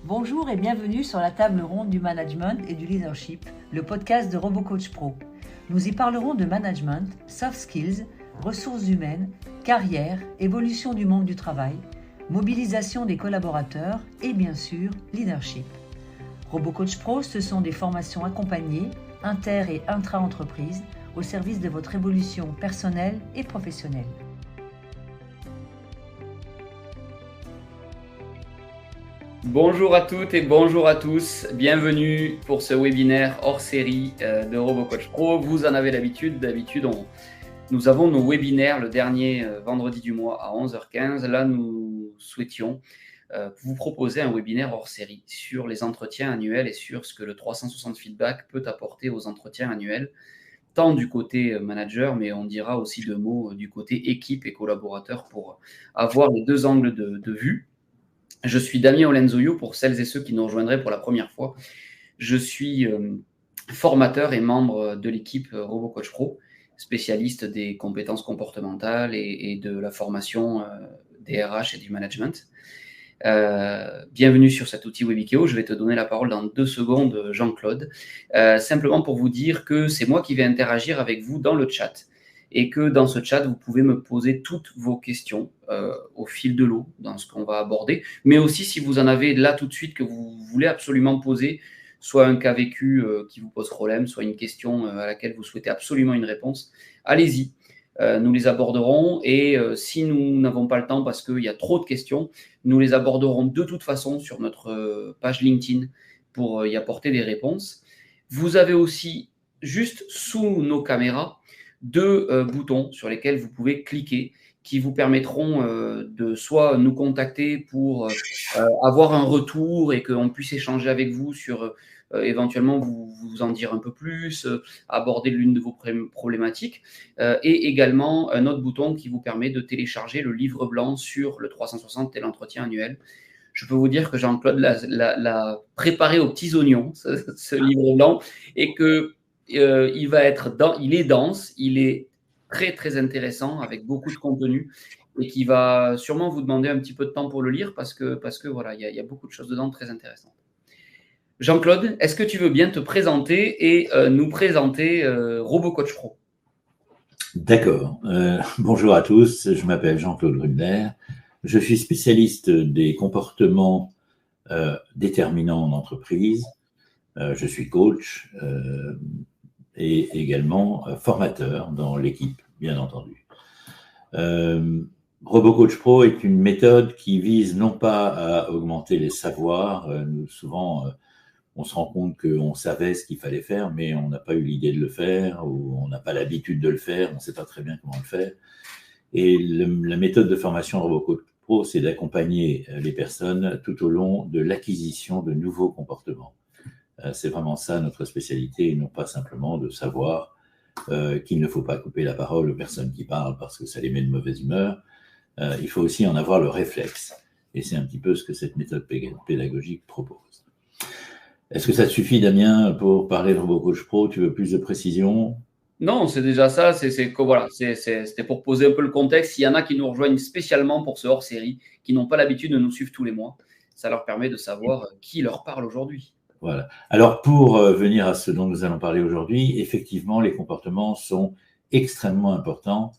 Bonjour et bienvenue sur la table ronde du management et du leadership, le podcast de RoboCoach Pro. Nous y parlerons de management, soft skills, ressources humaines, carrière, évolution du monde du travail, mobilisation des collaborateurs et bien sûr, leadership. RoboCoach Pro, ce sont des formations accompagnées, inter- et intra-entreprises, au service de votre évolution personnelle et professionnelle. Bonjour à toutes et bonjour à tous. Bienvenue pour ce webinaire hors série de RoboCoach Pro. Vous en avez l'habitude. D'habitude, nous avons nos webinaires le dernier vendredi du mois à 11h15. Là, nous souhaitions vous proposer un webinaire hors série sur les entretiens annuels et sur ce que le 360 Feedback peut apporter aux entretiens annuels, tant du côté manager, mais on dira aussi deux mots du côté équipe et collaborateur pour avoir les deux angles de vue. Je suis Damien Olenzoio, pour celles et ceux qui nous rejoindraient pour la première fois. Je suis formateur et membre de l'équipe RoboCoach Pro, spécialiste des compétences comportementales et de la formation des RH et du management. Bienvenue sur cet outil Webikeo. Je vais te donner la parole dans 2 secondes, Jean-Claude. Simplement pour vous dire que c'est moi qui vais interagir avec vous dans le chat et que dans ce chat, vous pouvez me poser toutes vos questions au fil de l'eau dans ce qu'on va aborder, mais aussi si vous en avez là tout de suite que vous voulez absolument poser, soit un cas vécu qui vous pose problème, soit une question à laquelle vous souhaitez absolument une réponse, allez-y. Nous les aborderons et si nous n'avons pas le temps parce qu'il y a trop de questions, nous les aborderons de toute façon sur notre page LinkedIn pour y apporter des réponses. Vous avez aussi, juste sous nos caméras, 2 boutons sur lesquels vous pouvez cliquer qui vous permettront de soit nous contacter pour avoir un retour et qu'on puisse échanger avec vous sur éventuellement vous en dire un peu plus, aborder l'une de vos problématiques, et également un autre bouton qui vous permet de télécharger le livre blanc sur le 360 et l'entretien annuel. Je peux vous dire que Jean-Claude l'a préparé aux petits oignons, ce livre blanc, et que il est dense, il est très très intéressant avec beaucoup de contenu et qui va sûrement vous demander un petit peu de temps pour le lire parce que voilà, il y a beaucoup de choses dedans très intéressantes. Jean-Claude, est-ce que tu veux bien te présenter et nous présenter RoboCoach Pro? D'accord. Bonjour à tous, je m'appelle Jean-Claude Grubner. Je suis spécialiste des comportements déterminants en entreprise. Je suis coach et également formateur dans l'équipe, bien entendu. RoboCoach Pro est une méthode qui vise non pas à augmenter les savoirs. Souvent, on se rend compte qu'on savait ce qu'il fallait faire, mais on n'a pas eu l'idée de le faire ou on n'a pas l'habitude de le faire, on ne sait pas très bien comment le faire. Et la méthode de formation RoboCoach Pro, c'est d'accompagner les personnes tout au long de l'acquisition de nouveaux comportements. C'est vraiment ça notre spécialité, et non pas simplement de savoir qu'il ne faut pas couper la parole aux personnes qui parlent parce que ça les met de mauvaise humeur. Il faut aussi en avoir le réflexe. Et c'est un petit peu ce que cette méthode pédagogique propose. Est-ce que ça te suffit, Damien, pour parler de RoboCoach Pro? Tu veux plus de précision? Non, c'est déjà ça. Voilà, c'était pour poser un peu le contexte. Il y en a qui nous rejoignent spécialement pour ce hors-série, qui n'ont pas l'habitude de nous suivre tous les mois. Ça leur permet de savoir qui leur parle aujourd'hui. Voilà. Alors, pour venir à ce dont nous allons parler aujourd'hui, effectivement, les comportements sont extrêmement importants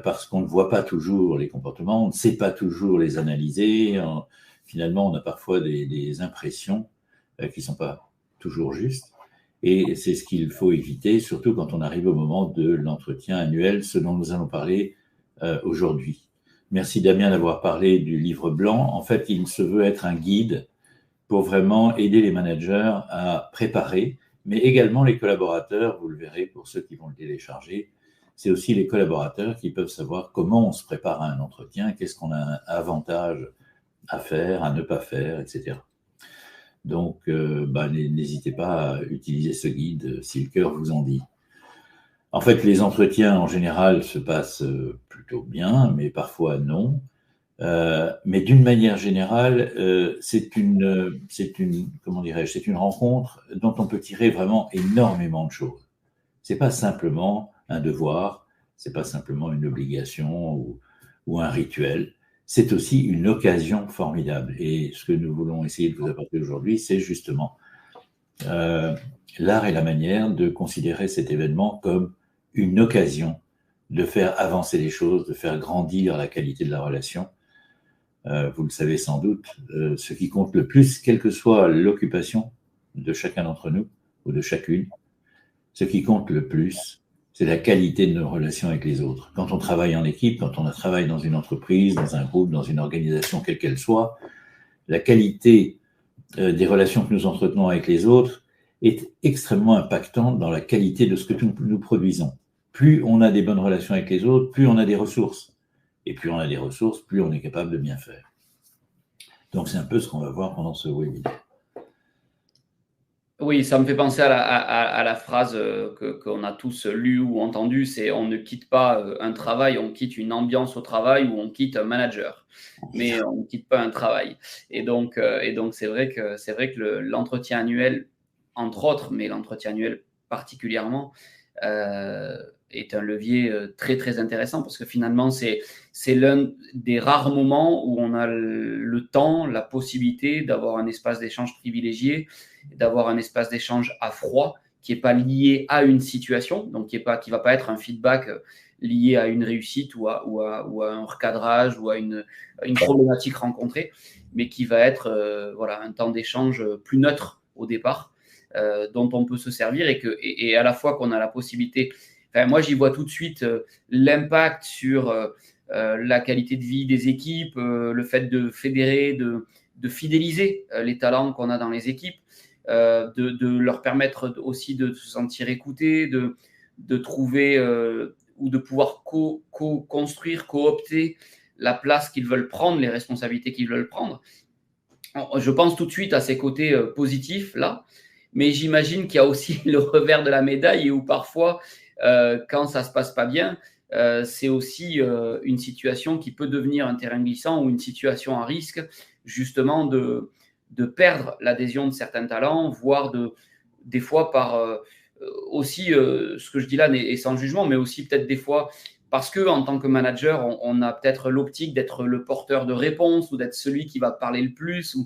parce qu'on ne voit pas toujours les comportements, on ne sait pas toujours les analyser. Finalement, on a parfois des impressions qui ne sont pas toujours justes. Et c'est ce qu'il faut éviter, surtout quand on arrive au moment de l'entretien annuel, ce dont nous allons parler aujourd'hui. Merci Damien d'avoir parlé du livre blanc. En fait, il se veut être un guide pour vraiment aider les managers à préparer, mais également les collaborateurs, vous le verrez pour ceux qui vont le télécharger. C'est aussi les collaborateurs qui peuvent savoir comment on se prépare à un entretien, qu'est-ce qu'on a un avantage à faire, à ne pas faire, etc. Donc, n'hésitez pas à utiliser ce guide si le cœur vous en dit. En fait, les entretiens, en général, se passent plutôt bien, mais parfois non. Mais d'une manière générale, c'est une rencontre dont on peut tirer vraiment énormément de choses. C'est pas simplement un devoir, c'est pas simplement une obligation ou un rituel. c'est aussi une occasion formidable. Et ce que nous voulons essayer de vous apporter aujourd'hui, c'est justement l'art et la manière de considérer cet événement comme une occasion de faire avancer les choses, de faire grandir la qualité de la relation. Vous le savez sans doute, ce qui compte le plus, quelle que soit l'occupation de chacun d'entre nous ou de chacune, ce qui compte le plus, c'est la qualité de nos relations avec les autres. Quand on travaille en équipe, quand on travaille dans une entreprise, dans un groupe, dans une organisation, quelle qu'elle soit, la qualité des relations que nous entretenons avec les autres est extrêmement impactante dans la qualité de ce que nous produisons. Plus on a des bonnes relations avec les autres, plus on a des ressources. Et plus on a des ressources, plus on est capable de bien faire. Donc c'est un peu ce qu'on va voir pendant ce webinaire. Oui, ça me fait penser à la phrase qu'on a tous lue ou entendue, c'est on ne quitte pas un travail, on quitte une ambiance au travail ou on quitte un manager, mais on ne quitte pas un travail. Et donc c'est vrai que l'entretien annuel, entre autres, mais l'entretien annuel particulièrement, est un levier très très intéressant parce que finalement c'est l'un des rares moments où on a le temps, la possibilité d'avoir un espace d'échange privilégié, d'avoir un espace d'échange à froid qui n'est pas lié à une situation, donc qui va pas être un feedback lié à une réussite ou à un recadrage ou à une problématique rencontrée, mais qui va être voilà, un temps d'échange plus neutre au départ, dont on peut se servir et à la fois qu'on a la possibilité. Enfin, moi, j'y vois tout de suite l'impact sur la qualité de vie des équipes, le fait de fédérer, de fidéliser les talents qu'on a dans les équipes, de leur permettre aussi de se sentir écoutés, de trouver ou de pouvoir co-construire, coopter la place qu'ils veulent prendre, les responsabilités qu'ils veulent prendre. Je pense tout de suite à ces côtés positifs là, mais j'imagine qu'il y a aussi le revers de la médaille où parfois, quand ça se passe pas bien, c'est aussi une situation qui peut devenir un terrain glissant ou une situation à risque, justement de perdre l'adhésion de certains talents, voire des fois par aussi, ce que je dis là est sans jugement, mais aussi peut-être des fois parce qu'en tant que manager, on a peut-être l'optique d'être le porteur de réponse ou d'être celui qui va parler le plus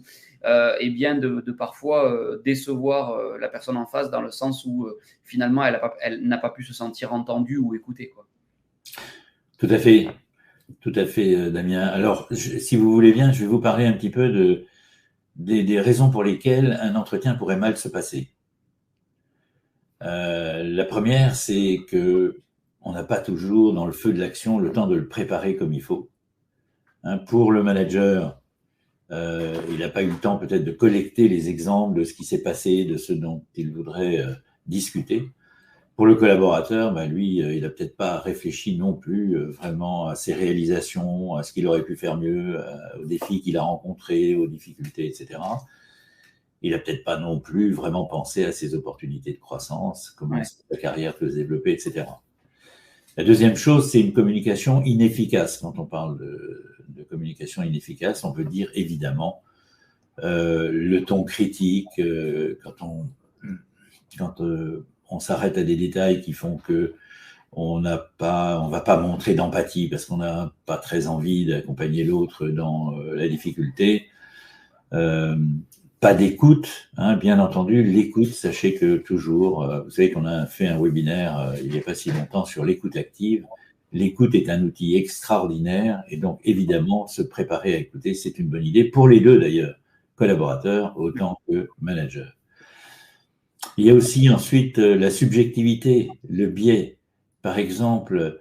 et bien de parfois décevoir la personne en face dans le sens où finalement elle n'a pas pu se sentir entendue ou écoutée, quoi. Tout à fait, Damien. Alors, si vous voulez bien, je vais vous parler un petit peu des raisons pour lesquelles un entretien pourrait mal se passer. La première, c'est que on n'a pas toujours, dans le feu de l'action, le temps de le préparer comme il faut. Pour le manager, il n'a pas eu le temps peut-être de collecter les exemples de ce qui s'est passé, de ce dont il voudrait discuter. Pour le collaborateur, lui, il n'a peut-être pas réfléchi non plus vraiment à ses réalisations, à ce qu'il aurait pu faire mieux, aux défis qu'il a rencontrés, aux difficultés, etc. Il n'a peut-être pas non plus vraiment pensé à ses opportunités de croissance, comment sa carrière peut se développer, etc. La deuxième chose, c'est une communication inefficace. Quand on parle de communication inefficace, on veut dire évidemment le ton critique, quand on s'arrête à des détails qui font que on va pas montrer d'empathie parce qu'on n'a pas très envie d'accompagner l'autre dans la difficulté. Pas d'écoute, bien entendu, l'écoute, sachez que toujours, vous savez qu'on a fait un webinaire il n'y a pas si longtemps sur l'écoute active. L'écoute est un outil extraordinaire et donc évidemment se préparer à écouter, c'est une bonne idée pour les deux d'ailleurs, collaborateurs autant que managers. Il y a aussi ensuite la subjectivité, le biais. Par exemple,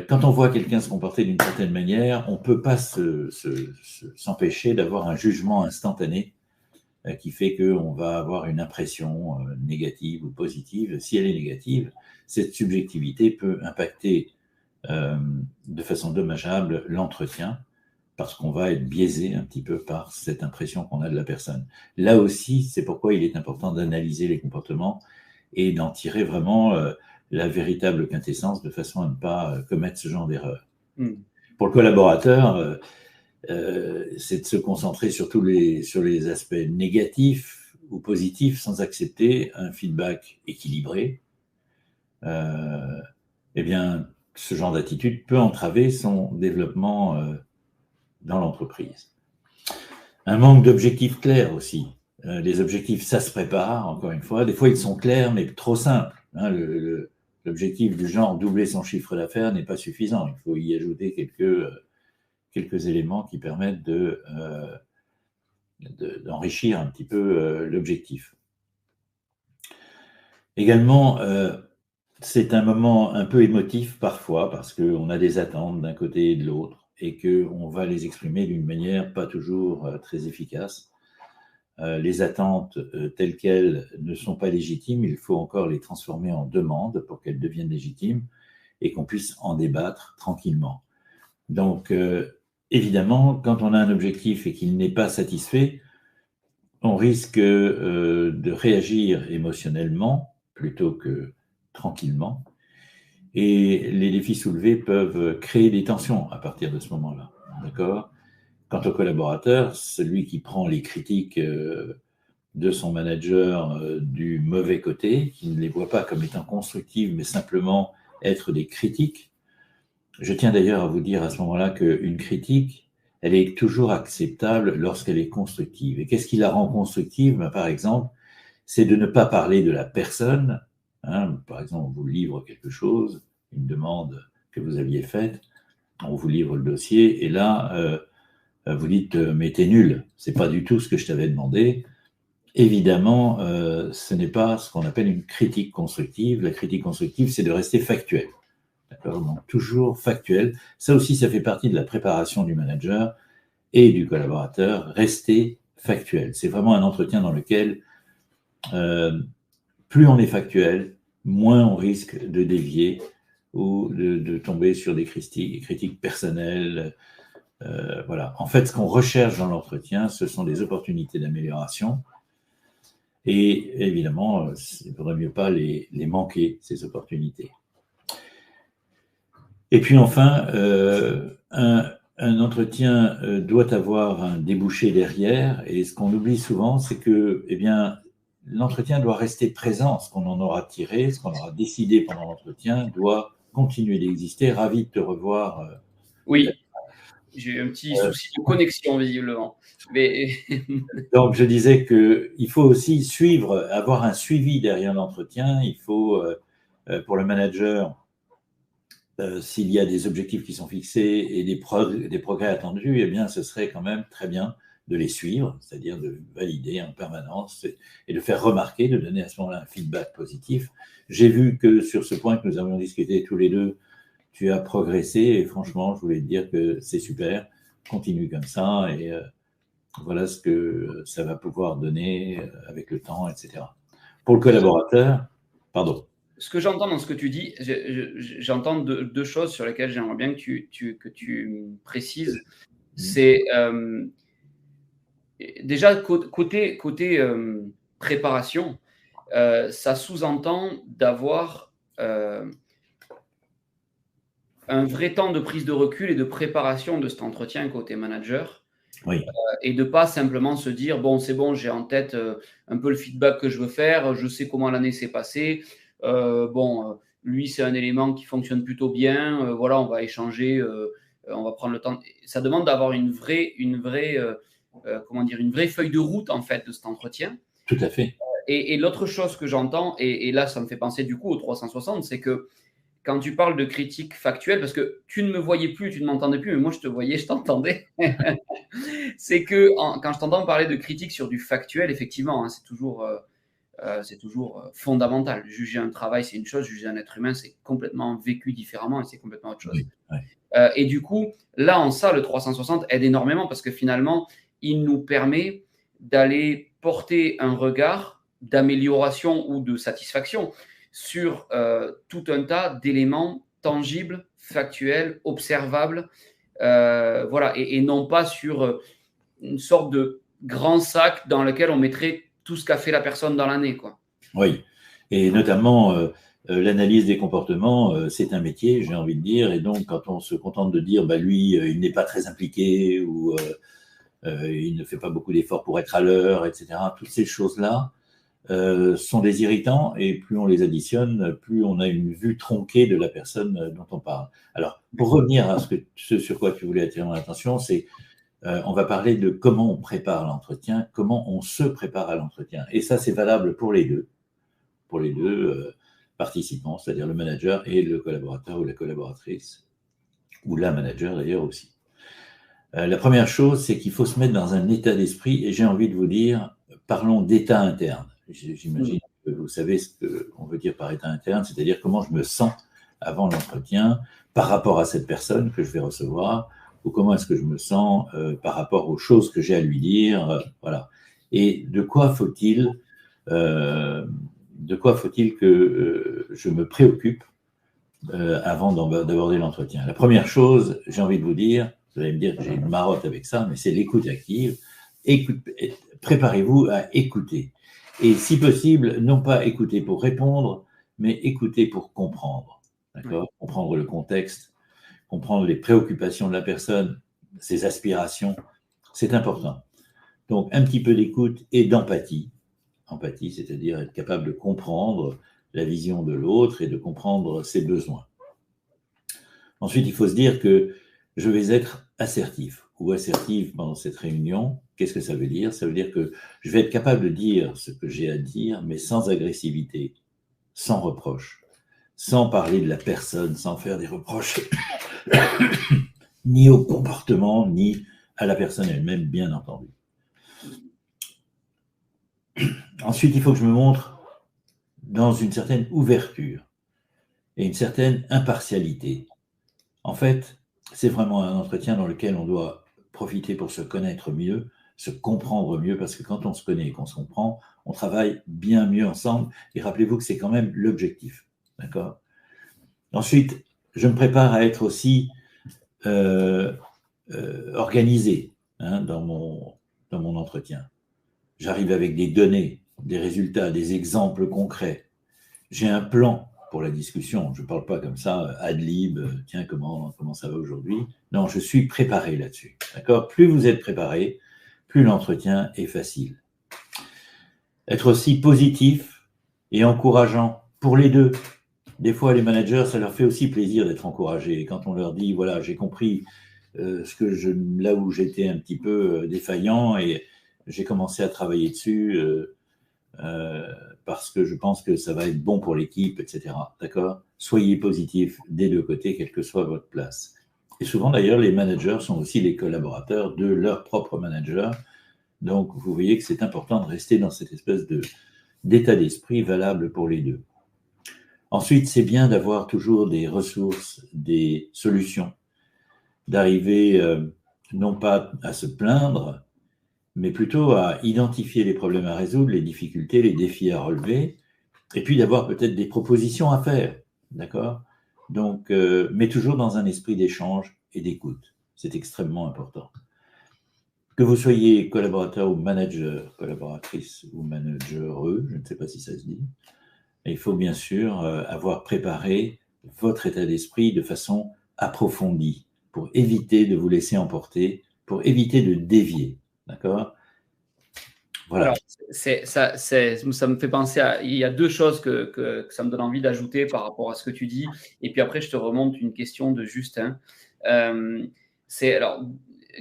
quand on voit quelqu'un se comporter d'une certaine manière, on ne peut pas s'empêcher d'avoir un jugement instantané qui fait qu'on va avoir une impression négative ou positive. Si elle est négative, cette subjectivité peut impacter de façon dommageable l'entretien parce qu'on va être biaisé un petit peu par cette impression qu'on a de la personne. Là aussi, c'est pourquoi il est important d'analyser les comportements et d'en tirer vraiment la véritable quintessence de façon à ne pas commettre ce genre d'erreur. Pour le collaborateur, c'est de se concentrer sur les aspects négatifs ou positifs sans accepter un feedback équilibré. Eh bien, ce genre d'attitude peut entraver son développement dans l'entreprise. Un manque d'objectifs clairs aussi. Les objectifs, ça se prépare, encore une fois. Des fois, ils sont clairs, mais trop simples. L'objectif du genre doubler son chiffre d'affaires n'est pas suffisant. Il faut y ajouter quelques éléments qui permettent d'enrichir un petit peu l'objectif. Également, c'est un moment un peu émotif parfois parce qu'on a des attentes d'un côté et de l'autre et qu'on va les exprimer d'une manière pas toujours très efficace. Les attentes telles qu'elles ne sont pas légitimes, il faut encore les transformer en demandes pour qu'elles deviennent légitimes et qu'on puisse en débattre tranquillement. Donc, évidemment, quand on a un objectif et qu'il n'est pas satisfait, on risque de réagir émotionnellement plutôt que tranquillement. Et les défis soulevés peuvent créer des tensions à partir de ce moment-là. D'accord ? Quant au collaborateur, celui qui prend les critiques de son manager du mauvais côté, qui ne les voit pas comme étant constructives, mais simplement être des critiques. Je tiens d'ailleurs à vous dire à ce moment-là qu'une critique, elle est toujours acceptable lorsqu'elle est constructive. Et qu'est-ce qui la rend constructive ? Par exemple, c'est de ne pas parler de la personne. Par exemple, on vous livre quelque chose, une demande que vous aviez faite, on vous livre le dossier, et là, vous dites « mais t'es nul, c'est pas du tout ce que je t'avais demandé ». Évidemment, ce n'est pas ce qu'on appelle une critique constructive. La critique constructive, c'est de rester factuel. D'accord ? Donc, toujours factuel. Ça aussi, ça fait partie de la préparation du manager et du collaborateur. Rester factuel. C'est vraiment un entretien dans lequel plus on est factuel, moins on risque de dévier ou de tomber sur des critiques personnelles. Voilà. En fait, ce qu'on recherche dans l'entretien, ce sont des opportunités d'amélioration. Et évidemment, il ne faudrait mieux pas les manquer, ces opportunités. Et puis enfin, un entretien doit avoir un débouché derrière. Et ce qu'on oublie souvent, c'est que l'entretien doit rester présent. Ce qu'on en aura tiré, ce qu'on aura décidé pendant l'entretien doit continuer d'exister. Ravi de te revoir. Oui. J'ai eu un petit souci de connexion, visiblement. Mais... Donc, je disais qu'il faut aussi avoir un suivi derrière l'entretien. Il faut, pour le manager, s'il y a des objectifs qui sont fixés et des progrès attendus, eh bien, ce serait quand même très bien de les suivre, c'est-à-dire de valider en permanence et de faire remarquer, de donner à ce moment-là un feedback positif. J'ai vu que sur ce point que nous avions discuté tous les deux, tu as progressé et franchement, je voulais te dire que c'est super, continue comme ça et voilà ce que ça va pouvoir donner avec le temps, etc. Pour le collaborateur, pardon. Ce que j'entends dans ce que tu dis, j'entends deux choses sur lesquelles j'aimerais bien que tu précises. C'est déjà côté préparation, ça sous-entend d'avoir un vrai temps de prise de recul et de préparation de cet entretien côté manager. Oui. Et de ne pas simplement se dire, bon, c'est bon, j'ai en tête un peu le feedback que je veux faire, je sais comment l'année s'est passée, lui, c'est un élément qui fonctionne plutôt bien, voilà, on va échanger, on va prendre le temps. Ça demande d'avoir une vraie feuille de route, en fait, de cet entretien. Tout à fait. Et l'autre chose que j'entends, et là, ça me fait penser du coup au 360, c'est que quand tu parles de critique factuelle, parce que tu ne me voyais plus, tu ne m'entendais plus, mais moi je te voyais, je t'entendais. C'est que quand je t'entends parler de critique sur du factuel, effectivement, c'est toujours fondamental. Juger un travail, c'est une chose, juger un être humain, c'est complètement vécu différemment et c'est complètement autre chose. Oui. Et du coup, là, en ça, le 360 aide énormément parce que finalement, il nous permet d'aller porter un regard d'amélioration ou de satisfaction sur tout un tas d'éléments tangibles, factuels, observables, voilà, et non pas sur une sorte de grand sac dans lequel on mettrait tout ce qu'a fait la personne dans l'année, quoi. Oui, et notamment l'analyse des comportements, c'est un métier, j'ai envie de dire, et donc quand on se contente de dire, lui, il n'est pas très impliqué ou il ne fait pas beaucoup d'efforts pour être à l'heure, etc., toutes ces choses-là sont des irritants et plus on les additionne, plus on a une vue tronquée de la personne dont on parle. Alors, pour revenir à ce sur quoi tu voulais attirer mon attention, c'est on va parler de comment on prépare l'entretien, comment on se prépare à l'entretien. Et ça, c'est valable pour les deux participants, c'est-à-dire le manager et le collaborateur ou la collaboratrice, ou la manager d'ailleurs aussi. La première chose, c'est qu'il faut se mettre dans un état d'esprit, et j'ai envie de vous dire, parlons d'état interne. J'imagine que vous savez ce qu'on veut dire par état interne, c'est-à-dire comment je me sens avant l'entretien par rapport à cette personne que je vais recevoir, ou comment est-ce que je me sens par rapport aux choses que j'ai à lui dire, voilà. Et de quoi faut-il que je me préoccupe avant d'aborder l'entretien? La première chose, j'ai envie de vous dire, vous allez me dire que j'ai une marotte avec ça, mais c'est l'écoute active. Préparez-vous à écouter. Et si possible, non pas écouter pour répondre, mais écouter pour comprendre. D'accord ? Comprendre le contexte, comprendre les préoccupations de la personne, ses aspirations, c'est important. Donc, un petit peu d'écoute et d'empathie. Empathie, c'est-à-dire être capable de comprendre la vision de l'autre et de comprendre ses besoins. Ensuite, il faut se dire que je vais être assertif ou assertive pendant cette réunion. Qu'est-ce que ça veut dire ? Ça veut dire que je vais être capable de dire ce que j'ai à dire, mais sans agressivité, sans reproche, sans parler de la personne, sans faire des reproches ni au comportement, ni à la personne elle-même, bien entendu. Ensuite, il faut que je me montre dans une certaine ouverture et une certaine impartialité. En fait, c'est vraiment un entretien dans lequel on doit profiter pour se connaître mieux, se comprendre mieux, parce que quand on se connaît et qu'on se comprend, on travaille bien mieux ensemble. Et rappelez-vous que c'est quand même l'objectif. D'accord ? Ensuite, je me prépare à être aussi organisé dans mon entretien. J'arrive avec des données, des résultats, des exemples concrets. J'ai un plan pour la discussion. Je ne parle pas comme ça, ad lib, tiens, comment ça va aujourd'hui? Non, je suis préparé là-dessus. D'accord? Plus vous êtes préparé, plus l'entretien est facile. Être aussi positif et encourageant pour les deux. Des fois, les managers, ça leur fait aussi plaisir d'être encouragés. Et quand on leur dit, voilà, j'ai compris là où j'étais un petit peu défaillant et j'ai commencé à travailler dessus parce que je pense que ça va être bon pour l'équipe, etc. D'accord ? Soyez positifs des deux côtés, quelle que soit votre place. Et souvent, d'ailleurs, les managers sont aussi les collaborateurs de leur propre manager. Donc, vous voyez que c'est important de rester dans cette espèce d'état d'esprit valable pour les deux. Ensuite, c'est bien d'avoir toujours des ressources, des solutions, d'arriver non pas à se plaindre, mais plutôt à identifier les problèmes à résoudre, les difficultés, les défis à relever, et puis d'avoir peut-être des propositions à faire, d'accord ? Donc, mais toujours dans un esprit d'échange et d'écoute. C'est extrêmement important. Que vous soyez collaborateur ou manager, collaboratrice ou managereux, je ne sais pas si ça se dit, il faut bien sûr avoir préparé votre état d'esprit de façon approfondie pour éviter de vous laisser emporter, pour éviter de dévier. D'accord ? Voilà. Alors, ça me fait penser à… Il y a deux choses que ça me donne envie d'ajouter par rapport à ce que tu dis. Et puis après, je te remonte une question de Justin. C'est alors,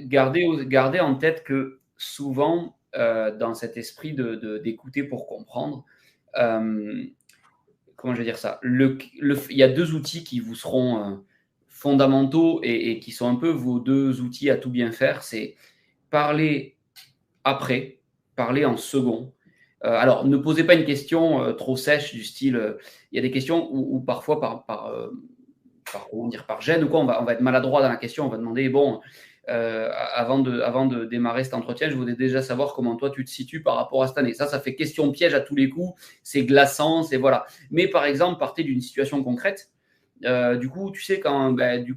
garder en tête que souvent, dans cet esprit d'écouter pour comprendre, comment je vais dire ça ? Il y a deux outils qui vous seront fondamentaux et qui sont un peu vos deux outils à tout bien faire. C'est parler après, parler en second. Alors, ne posez pas une question trop sèche du style… il y a des questions où parfois, par gêne ou quoi, on va être maladroit dans la question. On va demander, bon, avant de démarrer cet entretien, je voudrais déjà savoir comment toi, tu te situes par rapport à cette année. Ça fait question piège à tous les coups. C'est glaçant, c'est voilà. Mais par exemple, partez d'une situation concrète. Du coup, tu sais, il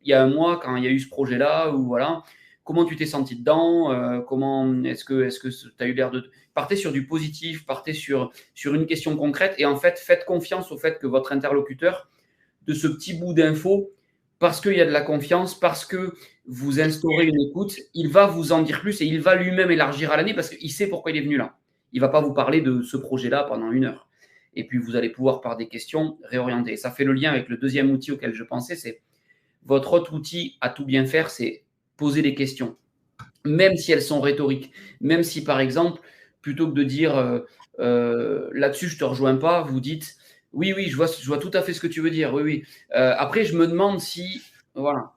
y a un mois, quand il y a eu ce projet-là, ou voilà… Comment tu t'es senti dedans ? Comment est-ce que tu as eu l'air de… Partez sur du positif, partez sur une question concrète et en fait, faites confiance au fait que votre interlocuteur, de ce petit bout d'info, parce qu'il y a de la confiance, parce que vous instaurez une écoute, il va vous en dire plus et il va lui-même élargir à l'année parce qu'il sait pourquoi il est venu là. Il ne va pas vous parler de ce projet-là pendant 1 heure. Et puis, vous allez pouvoir, par des questions, réorienter. Et ça fait le lien avec le deuxième outil auquel je pensais, c'est votre autre outil à tout bien faire, c'est poser des questions, même si elles sont rhétoriques, même si par exemple, plutôt que de dire là-dessus je te rejoins pas, vous dites oui, je vois tout à fait ce que tu veux dire, oui. Après, je me demande si, voilà,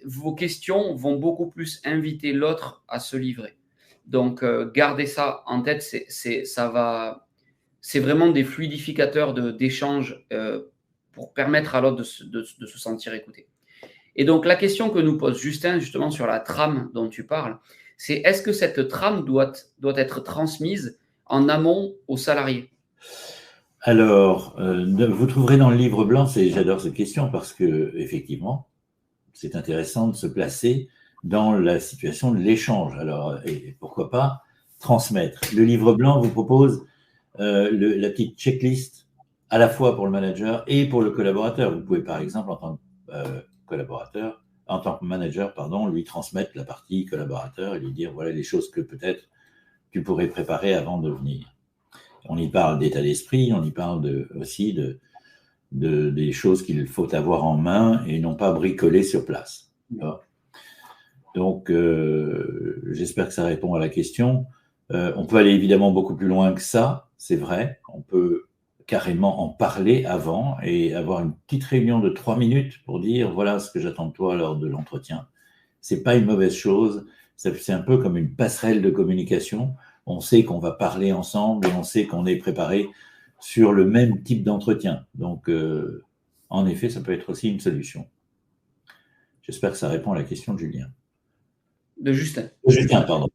vos questions vont beaucoup plus inviter l'autre à se livrer. Donc, gardez ça en tête, c'est vraiment des fluidificateurs d'échange pour permettre à l'autre de se sentir écouté. Et donc, la question que nous pose Justin, justement, sur la trame dont tu parles, c'est est-ce que cette trame doit être transmise en amont aux salariés? Alors, vous trouverez dans le livre blanc, j'adore cette question parce que, effectivement, c'est intéressant de se placer dans la situation de l'échange. Alors, et pourquoi pas transmettre. Le livre blanc vous propose la petite checklist à la fois pour le manager et pour le collaborateur. Vous pouvez, par exemple, en tant que collaborateur, en tant que manager, lui transmettre la partie collaborateur et lui dire voilà les choses que peut-être tu pourrais préparer avant de venir. On y parle d'état d'esprit, on y parle aussi des choses qu'il faut avoir en main et non pas bricoler sur place. Donc, j'espère que ça répond à la question. On peut aller évidemment beaucoup plus loin que ça, c'est vrai. On peut carrément en parler avant et avoir une petite réunion de 3 minutes pour dire voilà ce que j'attends de toi lors de l'entretien. C'est pas une mauvaise chose. C'est un peu comme une passerelle de communication. On sait qu'on va parler ensemble et on sait qu'on est préparé sur le même type d'entretien. Donc, en effet, ça peut être aussi une solution. J'espère que ça répond à la question de Julien. De Justin. Justin, pardon.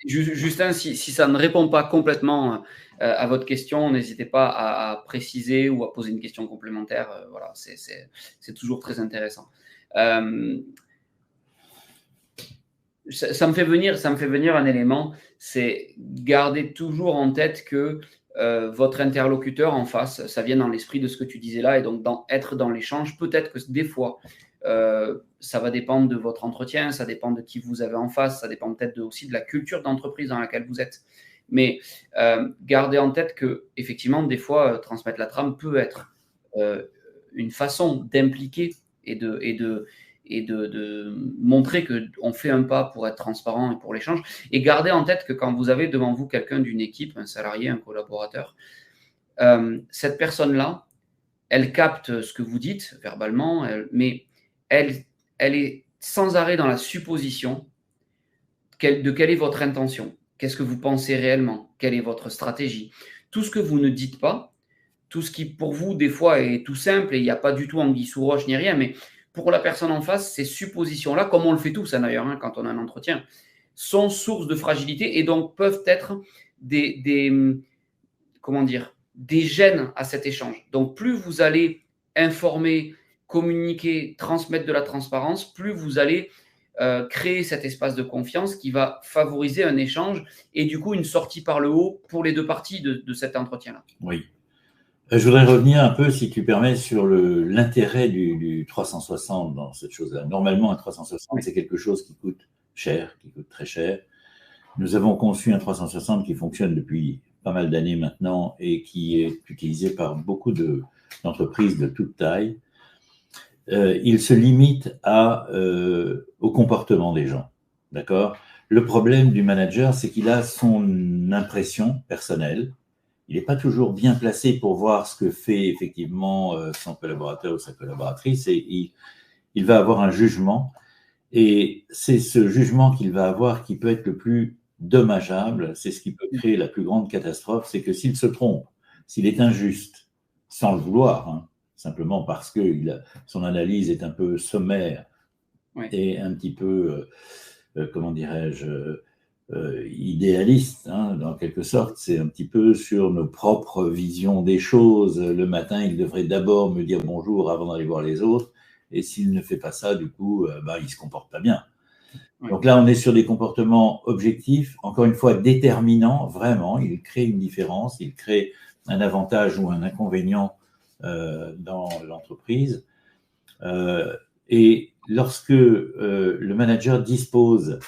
Justin, si ça ne répond pas complètement à votre question, n'hésitez pas à préciser ou à poser une question complémentaire. Voilà, c'est toujours très intéressant. Ça me fait venir un élément, c'est garder toujours en tête que votre interlocuteur en face, ça vient dans l'esprit de ce que tu disais là, et donc être dans l'échange. Peut-être que des fois, ça va dépendre de votre entretien, ça dépend de qui vous avez en face, ça dépend peut-être aussi de la culture d'entreprise dans laquelle vous êtes. Mais gardez en tête que, effectivement, des fois, transmettre la trame peut être une façon d'impliquer et de montrer qu'on fait un pas pour être transparent et pour l'échange. Et gardez en tête que quand vous avez devant vous quelqu'un d'une équipe, un salarié, un collaborateur, cette personne-là, elle capte ce que vous dites verbalement, mais elle est sans arrêt dans la supposition de quelle est votre intention, qu'est-ce que vous pensez réellement, quelle est votre stratégie. Tout ce que vous ne dites pas, tout ce qui pour vous des fois est tout simple et il n'y a pas du tout anguille sous roche ni rien, mais pour la personne en face, ces suppositions-là, comme on le fait tous d'ailleurs quand on a un entretien, sont source de fragilité et donc peuvent être des gênes à cet échange. Donc plus vous allez informer, communiquer, transmettre de la transparence, plus vous allez créer cet espace de confiance qui va favoriser un échange et du coup une sortie par le haut pour les deux parties de cet entretien-là. Oui. Je voudrais revenir un peu, si tu permets, sur l'intérêt du 360 dans cette chose-là. Normalement, un 360, c'est quelque chose qui coûte cher, qui coûte très cher. Nous avons conçu un 360 qui fonctionne depuis pas mal d'années maintenant et qui est utilisé par beaucoup d'entreprises de toute taille. Il se limite au comportement des gens, d'accord ? Le problème du manager, c'est qu'il a son impression personnelle. Il n'est pas toujours bien placé pour voir ce que fait effectivement son collaborateur ou sa collaboratrice et il va avoir un jugement. Et c'est ce jugement qu'il va avoir qui peut être le plus dommageable, c'est ce qui peut créer la plus grande catastrophe, c'est que s'il se trompe, s'il est injuste, sans le vouloir, simplement parce que son analyse est un peu sommaire et un petit peu, comment dirais-je, idéaliste, dans quelque sorte, c'est un petit peu sur nos propres visions des choses. Le matin, il devrait d'abord me dire bonjour avant d'aller voir les autres, et s'il ne fait pas ça, du coup, il se comporte pas bien. Donc là, on est sur des comportements objectifs, encore une fois déterminants, vraiment, il crée une différence, il crée un avantage ou un inconvénient dans l'entreprise. Et lorsque le manager dispose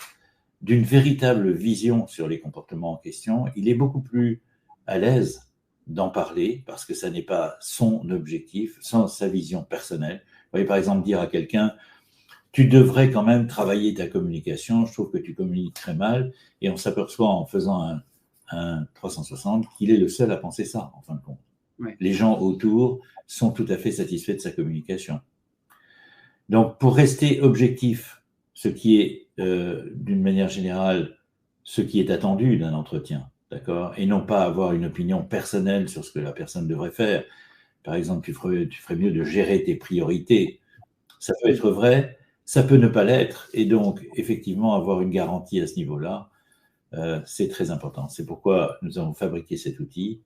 d'une véritable vision sur les comportements en question, il est beaucoup plus à l'aise d'en parler parce que ça n'est pas son objectif, sa vision personnelle. Vous voyez, par exemple, dire à quelqu'un tu devrais quand même travailler ta communication. Je trouve que tu communiques très mal. Et on s'aperçoit en faisant un 360 qu'il est le seul à penser ça, en fin de compte. Ouais. Les gens autour sont tout à fait satisfaits de sa communication. Donc, pour rester objectif, ce qui est, d'une manière générale, ce qui est attendu d'un entretien, d'accord, et non pas avoir une opinion personnelle sur ce que la personne devrait faire. Par exemple, tu ferais mieux de gérer tes priorités. Ça peut être vrai, ça peut ne pas l'être, et donc, effectivement, avoir une garantie à ce niveau-là, c'est très important. C'est pourquoi nous avons fabriqué cet outil.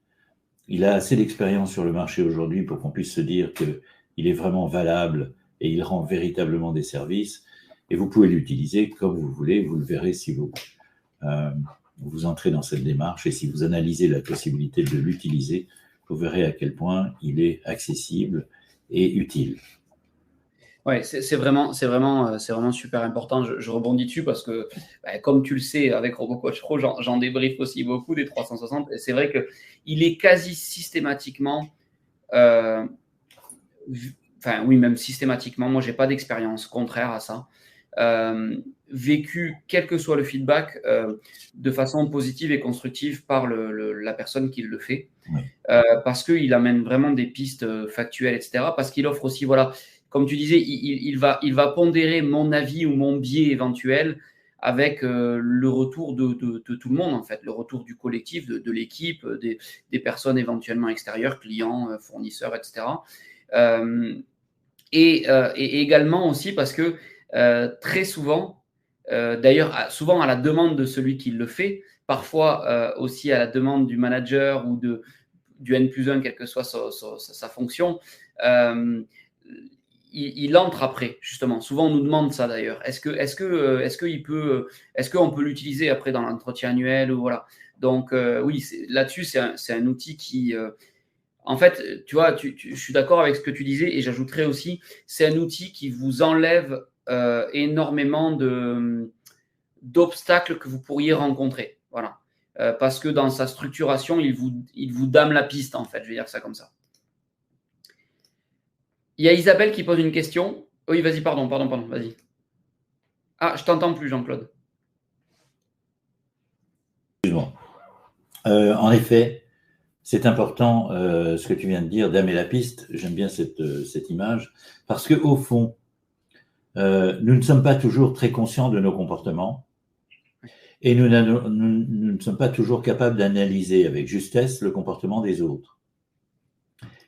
Il a assez d'expérience sur le marché aujourd'hui pour qu'on puisse se dire qu'il est vraiment valable et il rend véritablement des services. Et vous pouvez l'utiliser comme vous voulez. Vous le verrez si vous entrez dans cette démarche et si vous analysez la possibilité de l'utiliser, vous verrez à quel point il est accessible et utile. Ouais, c'est vraiment super important. Je rebondis dessus parce que, comme tu le sais, avec RoboCoach Pro, j'en débriefe aussi beaucoup des 360. Et c'est vrai qu'il est quasi systématiquement, oui, même systématiquement, moi, je n'ai pas d'expérience contraire à ça, vécu, quel que soit le feedback, de façon positive et constructive par la personne qui le fait. Oui. Parce qu'il amène vraiment des pistes factuelles, etc. Parce qu'il offre aussi, voilà, comme tu disais, il va pondérer mon avis ou mon biais éventuel avec le retour de tout le monde, en fait, le retour du collectif, de l'équipe, des personnes éventuellement extérieures, clients, fournisseurs, etc. Et également aussi parce que très souvent, d'ailleurs, souvent à la demande de celui qui le fait, parfois aussi à la demande du manager ou du N+1, quelle que soit sa fonction, il entre après, justement. Souvent, on nous demande ça d'ailleurs. Est-ce qu'on peut l'utiliser après dans l'entretien annuel ou voilà. Donc, oui, là-dessus, c'est un outil qui… en fait, tu vois, je suis d'accord avec ce que tu disais et j'ajouterais aussi, c'est un outil qui vous enlève énormément d'obstacles que vous pourriez rencontrer. Voilà. Parce que dans sa structuration, il vous dame la piste, en fait. Je vais dire ça comme ça. Il y a Isabelle qui pose une question. Oui, vas-y, pardon, vas-y. Ah, je t'entends plus, Jean-Claude. Excuse-moi. En effet, c'est important ce que tu viens de dire, damer la piste. J'aime bien cette image. Parce qu'au fond, nous ne sommes pas toujours très conscients de nos comportements et nous ne sommes pas toujours capables d'analyser avec justesse le comportement des autres.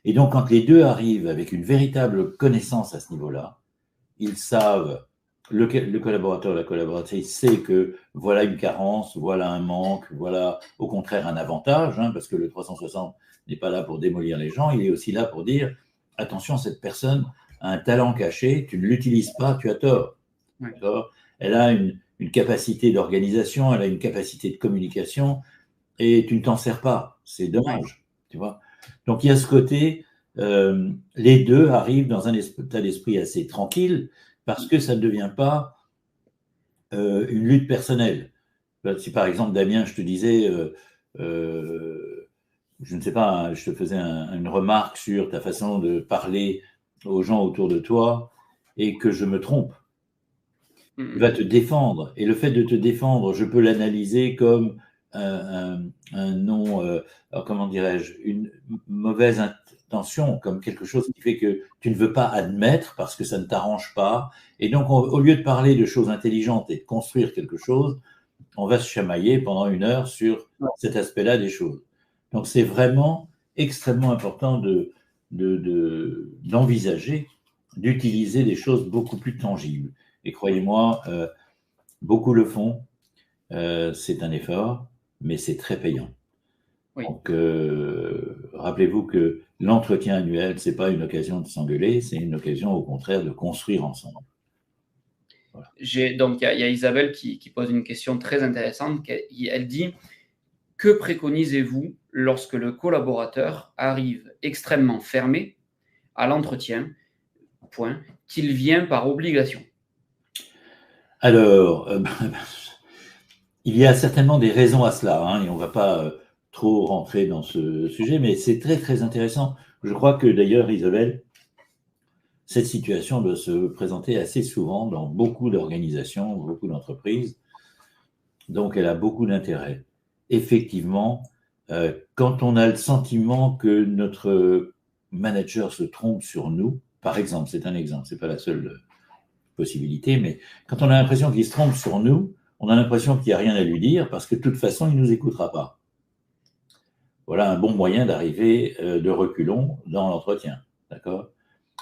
Et donc, quand les deux arrivent avec une véritable connaissance à ce niveau-là, ils savent, le collaborateur ou la collaboratrice sait que voilà une carence, voilà un manque, voilà au contraire un avantage, parce que le 360 n'est pas là pour démolir les gens, il est aussi là pour dire attention, cette personne a un talent caché, tu ne l'utilises pas, tu as tort. Oui. Elle a une capacité d'organisation, elle a une capacité de communication et tu ne t'en sers pas. C'est dommage, tu vois. Donc, il y a ce côté, les deux arrivent dans un état d'esprit assez tranquille parce que ça ne devient pas une lutte personnelle. Si par exemple, Damien, je te disais, je ne sais pas, je te faisais une remarque sur ta façon de parler aux gens autour de toi et que je me trompe, tu vas te défendre. Et le fait de te défendre, je peux l'analyser comme un non, comment dirais-je, une mauvaise intention, comme quelque chose qui fait que tu ne veux pas admettre parce que ça ne t'arrange pas. Et donc, au lieu de parler de choses intelligentes et de construire quelque chose, on va se chamailler pendant 1 heure sur cet aspect-là des choses. Donc, c'est vraiment extrêmement important d'envisager, d'utiliser des choses beaucoup plus tangibles. Et croyez-moi, beaucoup le font. C'est un effort, mais c'est très payant. Oui. Donc, rappelez-vous que l'entretien annuel, ce n'est pas une occasion de s'engueuler, c'est une occasion, au contraire, de construire ensemble. Voilà. Donc, il y a Isabelle qui pose une question très intéressante. Elle dit « Que préconisez-vous lorsque le collaborateur arrive extrêmement fermé à l'entretien, qu'il vient par obligation ?» Alors, il y a certainement des raisons à cela, et on ne va pas trop rentrer dans ce sujet, mais c'est très, très intéressant. Je crois que d'ailleurs, Isabelle, Cette situation doit se présenter assez souvent dans beaucoup d'organisations, beaucoup d'entreprises, donc elle a beaucoup d'intérêt. Effectivement, quand on a le sentiment que notre manager se trompe sur nous, par exemple, c'est un exemple, c'est pas la seule possibilité, mais quand on a l'impression qu'il se trompe sur nous, on a l'impression qu'il n'y a rien à lui dire parce que de toute façon, il ne nous écoutera pas. Voilà un bon moyen d'arriver de reculons dans l'entretien. D'accord ?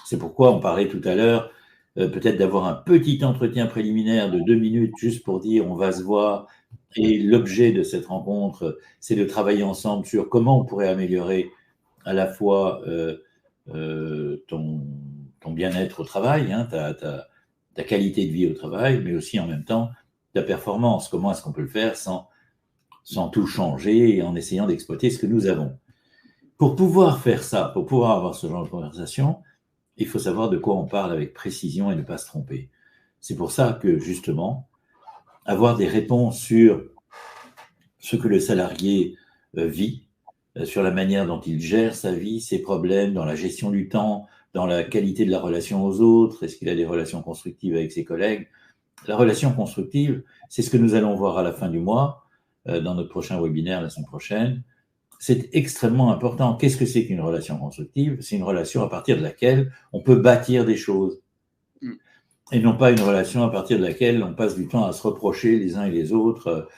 C'est pourquoi on parlait tout à l'heure peut-être d'avoir un petit entretien préliminaire de 2 minutes juste pour dire on va se voir. Et l'objet de cette rencontre, c'est de travailler ensemble sur comment on pourrait améliorer à la fois ton bien-être au travail, hein, ta qualité de vie au travail, mais aussi en même temps ta performance. Comment est-ce qu'on peut le faire sans tout changer et en essayant d'exploiter ce que nous avons. Pour pouvoir faire ça, pour pouvoir avoir ce genre de conversation, il faut savoir de quoi on parle avec précision et ne pas se tromper. C'est pour ça que, justement, avoir des réponses sur ce que le salarié vit, sur la manière dont il gère sa vie, ses problèmes, dans la gestion du temps, dans la qualité de la relation aux autres, est-ce qu'il a des relations constructives avec ses collègues. La relation constructive, c'est ce que nous allons voir à la fin du mois, dans notre prochain webinaire la semaine prochaine. C'est extrêmement important. Qu'est-ce que c'est qu'une relation constructive ? C'est une relation à partir de laquelle on peut bâtir des choses. Et non pas une relation à partir de laquelle on passe du temps à se reprocher les uns et les autres.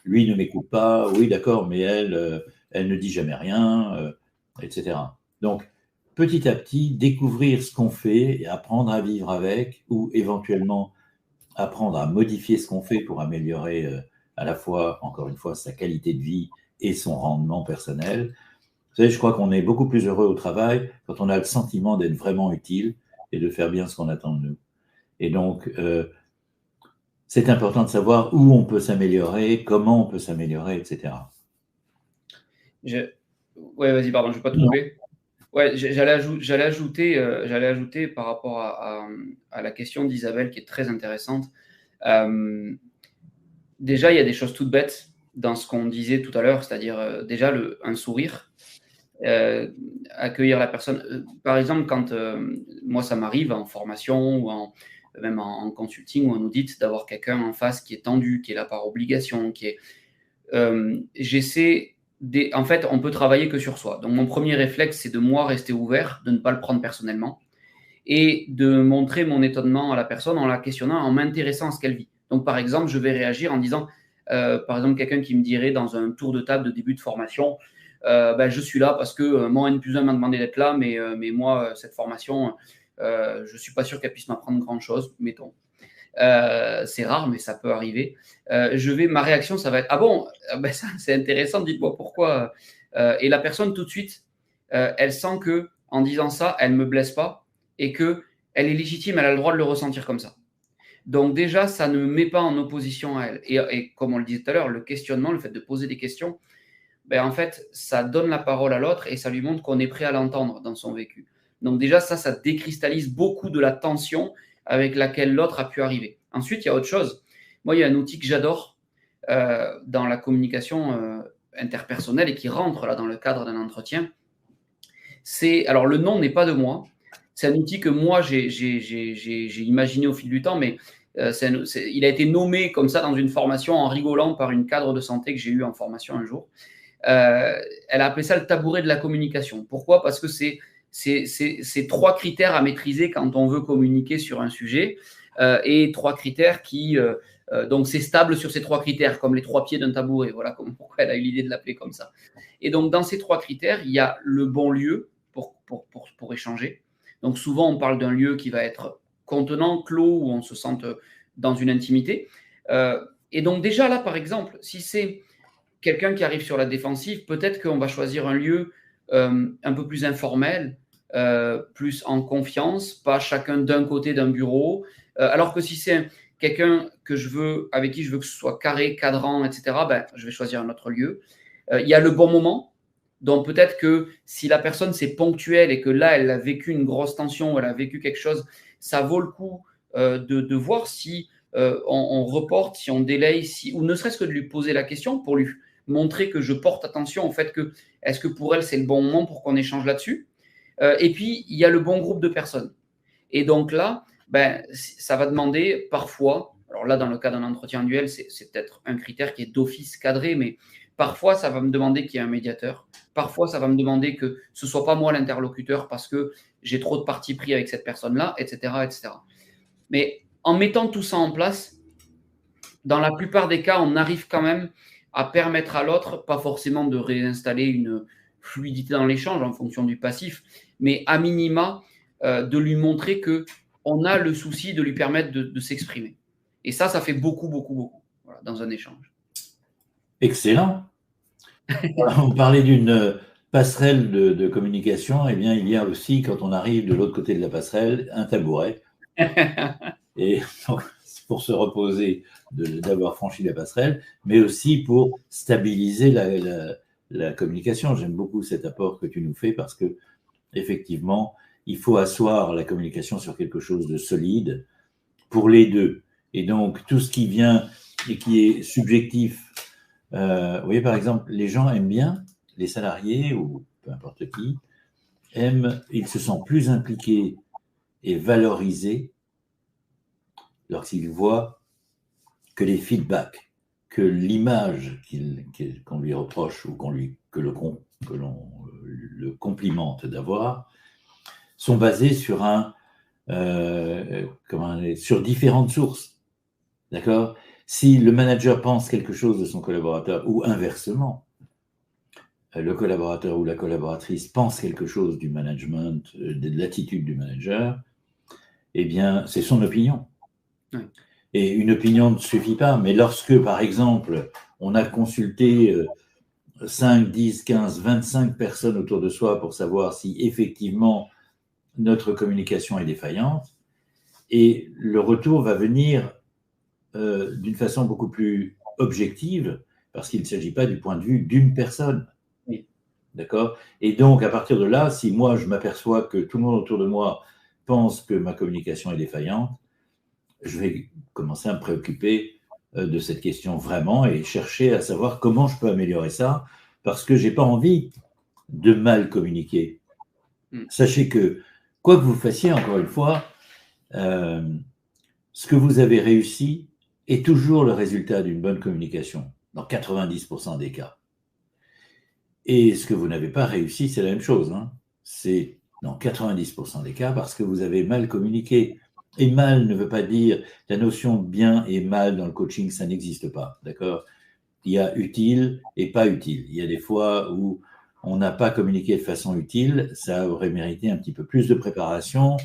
Lui ne m'écoute pas, oui d'accord, mais elle ne dit jamais rien, etc. Donc, petit à petit, découvrir ce qu'on fait et apprendre à vivre avec, ou éventuellement apprendre à modifier ce qu'on fait pour améliorer à la fois, encore une fois, sa qualité de vie et son rendement personnel. Vous savez, je crois qu'on est beaucoup plus heureux au travail quand on a le sentiment d'être vraiment utile et de faire bien ce qu'on attend de nous. Et donc, c'est important de savoir où on peut s'améliorer, comment on peut s'améliorer, etc. Ouais, vas-y, pardon, je ne vais pas te couper. Ouais, j'allais ajouter par rapport à la question d'Isabelle qui est très intéressante. Déjà, il y a des choses toutes bêtes dans ce qu'on disait tout à l'heure, c'est-à-dire déjà un sourire, accueillir la personne. Par exemple, quand moi, ça m'arrive en formation ou même en consulting ou en audit d'avoir quelqu'un en face qui est tendu, qui est là par obligation, j'essaie. En fait, on peut travailler que sur soi. Donc, mon premier réflexe, c'est de moi rester ouvert, de ne pas le prendre personnellement et de montrer mon étonnement à la personne en la questionnant, en m'intéressant à ce qu'elle vit. Donc, par exemple, je vais réagir en disant, par exemple, quelqu'un qui me dirait dans un tour de table de début de formation, je suis là parce que mon N+1 m'a demandé d'être là, mais moi, cette formation, je ne suis pas sûr qu'elle puisse m'apprendre grand-chose, mettons. C'est rare, mais ça peut arriver. Ma réaction, ça va être « Ah bon, ça, c'est intéressant, dites-moi pourquoi. » Et la personne, tout de suite, elle sent qu'en disant ça, elle ne me blesse pas et qu'elle est légitime, elle a le droit de le ressentir comme ça. Donc déjà, ça ne me met pas en opposition à elle. Et comme on le disait tout à l'heure, le questionnement, le fait de poser des questions, en fait, ça donne la parole à l'autre et ça lui montre qu'on est prêt à l'entendre dans son vécu. Donc déjà, ça décristallise beaucoup de la tension avec laquelle l'autre a pu arriver. Ensuite, il y a autre chose. Moi, il y a un outil que j'adore dans la communication interpersonnelle et qui rentre là dans le cadre d'un entretien. Alors, le nom n'est pas de moi. C'est un outil que moi, j'ai imaginé au fil du temps, mais il a été nommé comme ça dans une formation en rigolant par une cadre de santé que j'ai eue en formation un jour. Elle a appelé ça le tabouret de la communication. Pourquoi ? Parce que c'est 3 critères à maîtriser quand on veut communiquer sur un sujet et 3 critères donc c'est stable sur ces 3 critères, comme les 3 pieds d'un tabouret. Voilà pourquoi elle a eu l'idée de l'appeler comme ça. Et donc, dans ces 3 critères, il y a le bon lieu pour échanger. Donc, souvent, on parle d'un lieu qui va être contenant, clos, où on se sente dans une intimité. Et donc, déjà là, par exemple, si c'est quelqu'un qui arrive sur la défensive, peut-être qu'on va choisir un lieu un peu plus informel, plus en confiance, pas chacun d'un côté d'un bureau. Alors que si c'est quelqu'un avec qui je veux que ce soit carré, cadrant, etc., je vais choisir un autre lieu. Il y a le bon moment. Donc peut-être que si la personne c'est ponctuel et que là elle a vécu une grosse tension, elle a vécu quelque chose, ça vaut le coup de voir si on reporte, si on délaye, ou ne serait-ce que de lui poser la question pour lui montrer que je porte attention au fait que est-ce que pour elle c'est le bon moment pour qu'on échange là-dessus. Et puis, il y a le bon groupe de personnes. Et donc là, ça va demander parfois, alors là, dans le cas d'un entretien annuel, c'est peut-être un critère qui est d'office cadré, mais parfois, ça va me demander qu'il y ait un médiateur. Parfois, ça va me demander que ce ne soit pas moi l'interlocuteur parce que j'ai trop de parti pris avec cette personne-là, etc., etc. Mais en mettant tout ça en place, dans la plupart des cas, on arrive quand même à permettre à l'autre, pas forcément de réinstaller une fluidité dans l'échange en fonction du passif, mais à minima, de lui montrer qu'on a le souci de lui permettre de s'exprimer. Et ça fait beaucoup, beaucoup, beaucoup dans un échange. Excellent. On parlait d'une passerelle de communication. Eh bien, il y a aussi, quand on arrive de l'autre côté de la passerelle, un tabouret. Et donc, pour se reposer d'avoir franchi la passerelle, mais aussi pour stabiliser la communication. J'aime beaucoup cet apport que tu nous fais parce que, effectivement, il faut asseoir la communication sur quelque chose de solide pour les deux. Et donc, tout ce qui vient et qui est subjectif, vous voyez, par exemple, les gens aiment bien, les salariés ou peu importe qui, ils se sentent plus impliqués et valorisés lorsqu'ils voient que les feedbacks, que l'image qu'on lui reproche ou que l'on le complimente d'avoir, sont basés sur sur différentes sources. D'accord ? Si le manager pense quelque chose de son collaborateur, ou inversement, le collaborateur ou la collaboratrice pense quelque chose du management, de l'attitude du manager, eh bien, c'est son opinion. Oui. Et une opinion ne suffit pas, mais lorsque, par exemple, on a consulté 5, 10, 15, 25 personnes autour de soi pour savoir si effectivement notre communication est défaillante, et le retour va venir d'une façon beaucoup plus objective, parce qu'il ne s'agit pas du point de vue d'une personne. Oui. D'accord ? Et donc, à partir de là, si moi, je m'aperçois que tout le monde autour de moi pense que ma communication est défaillante, je vais commencer à me préoccuper de cette question vraiment et chercher à savoir comment je peux améliorer ça, parce que je n'ai pas envie de mal communiquer. Sachez que, quoi que vous fassiez, encore une fois, ce que vous avez réussi est toujours le résultat d'une bonne communication, dans 90% des cas. Et ce que vous n'avez pas réussi, c'est la même chose. C'est dans 90% des cas parce que vous avez mal communiqué. Et mal ne veut pas dire, la notion de bien et mal dans le coaching, ça n'existe pas, d'accord ? Il y a utile et pas utile. Il y a des fois où on n'a pas communiqué de façon utile, ça aurait mérité un petit peu plus de préparation,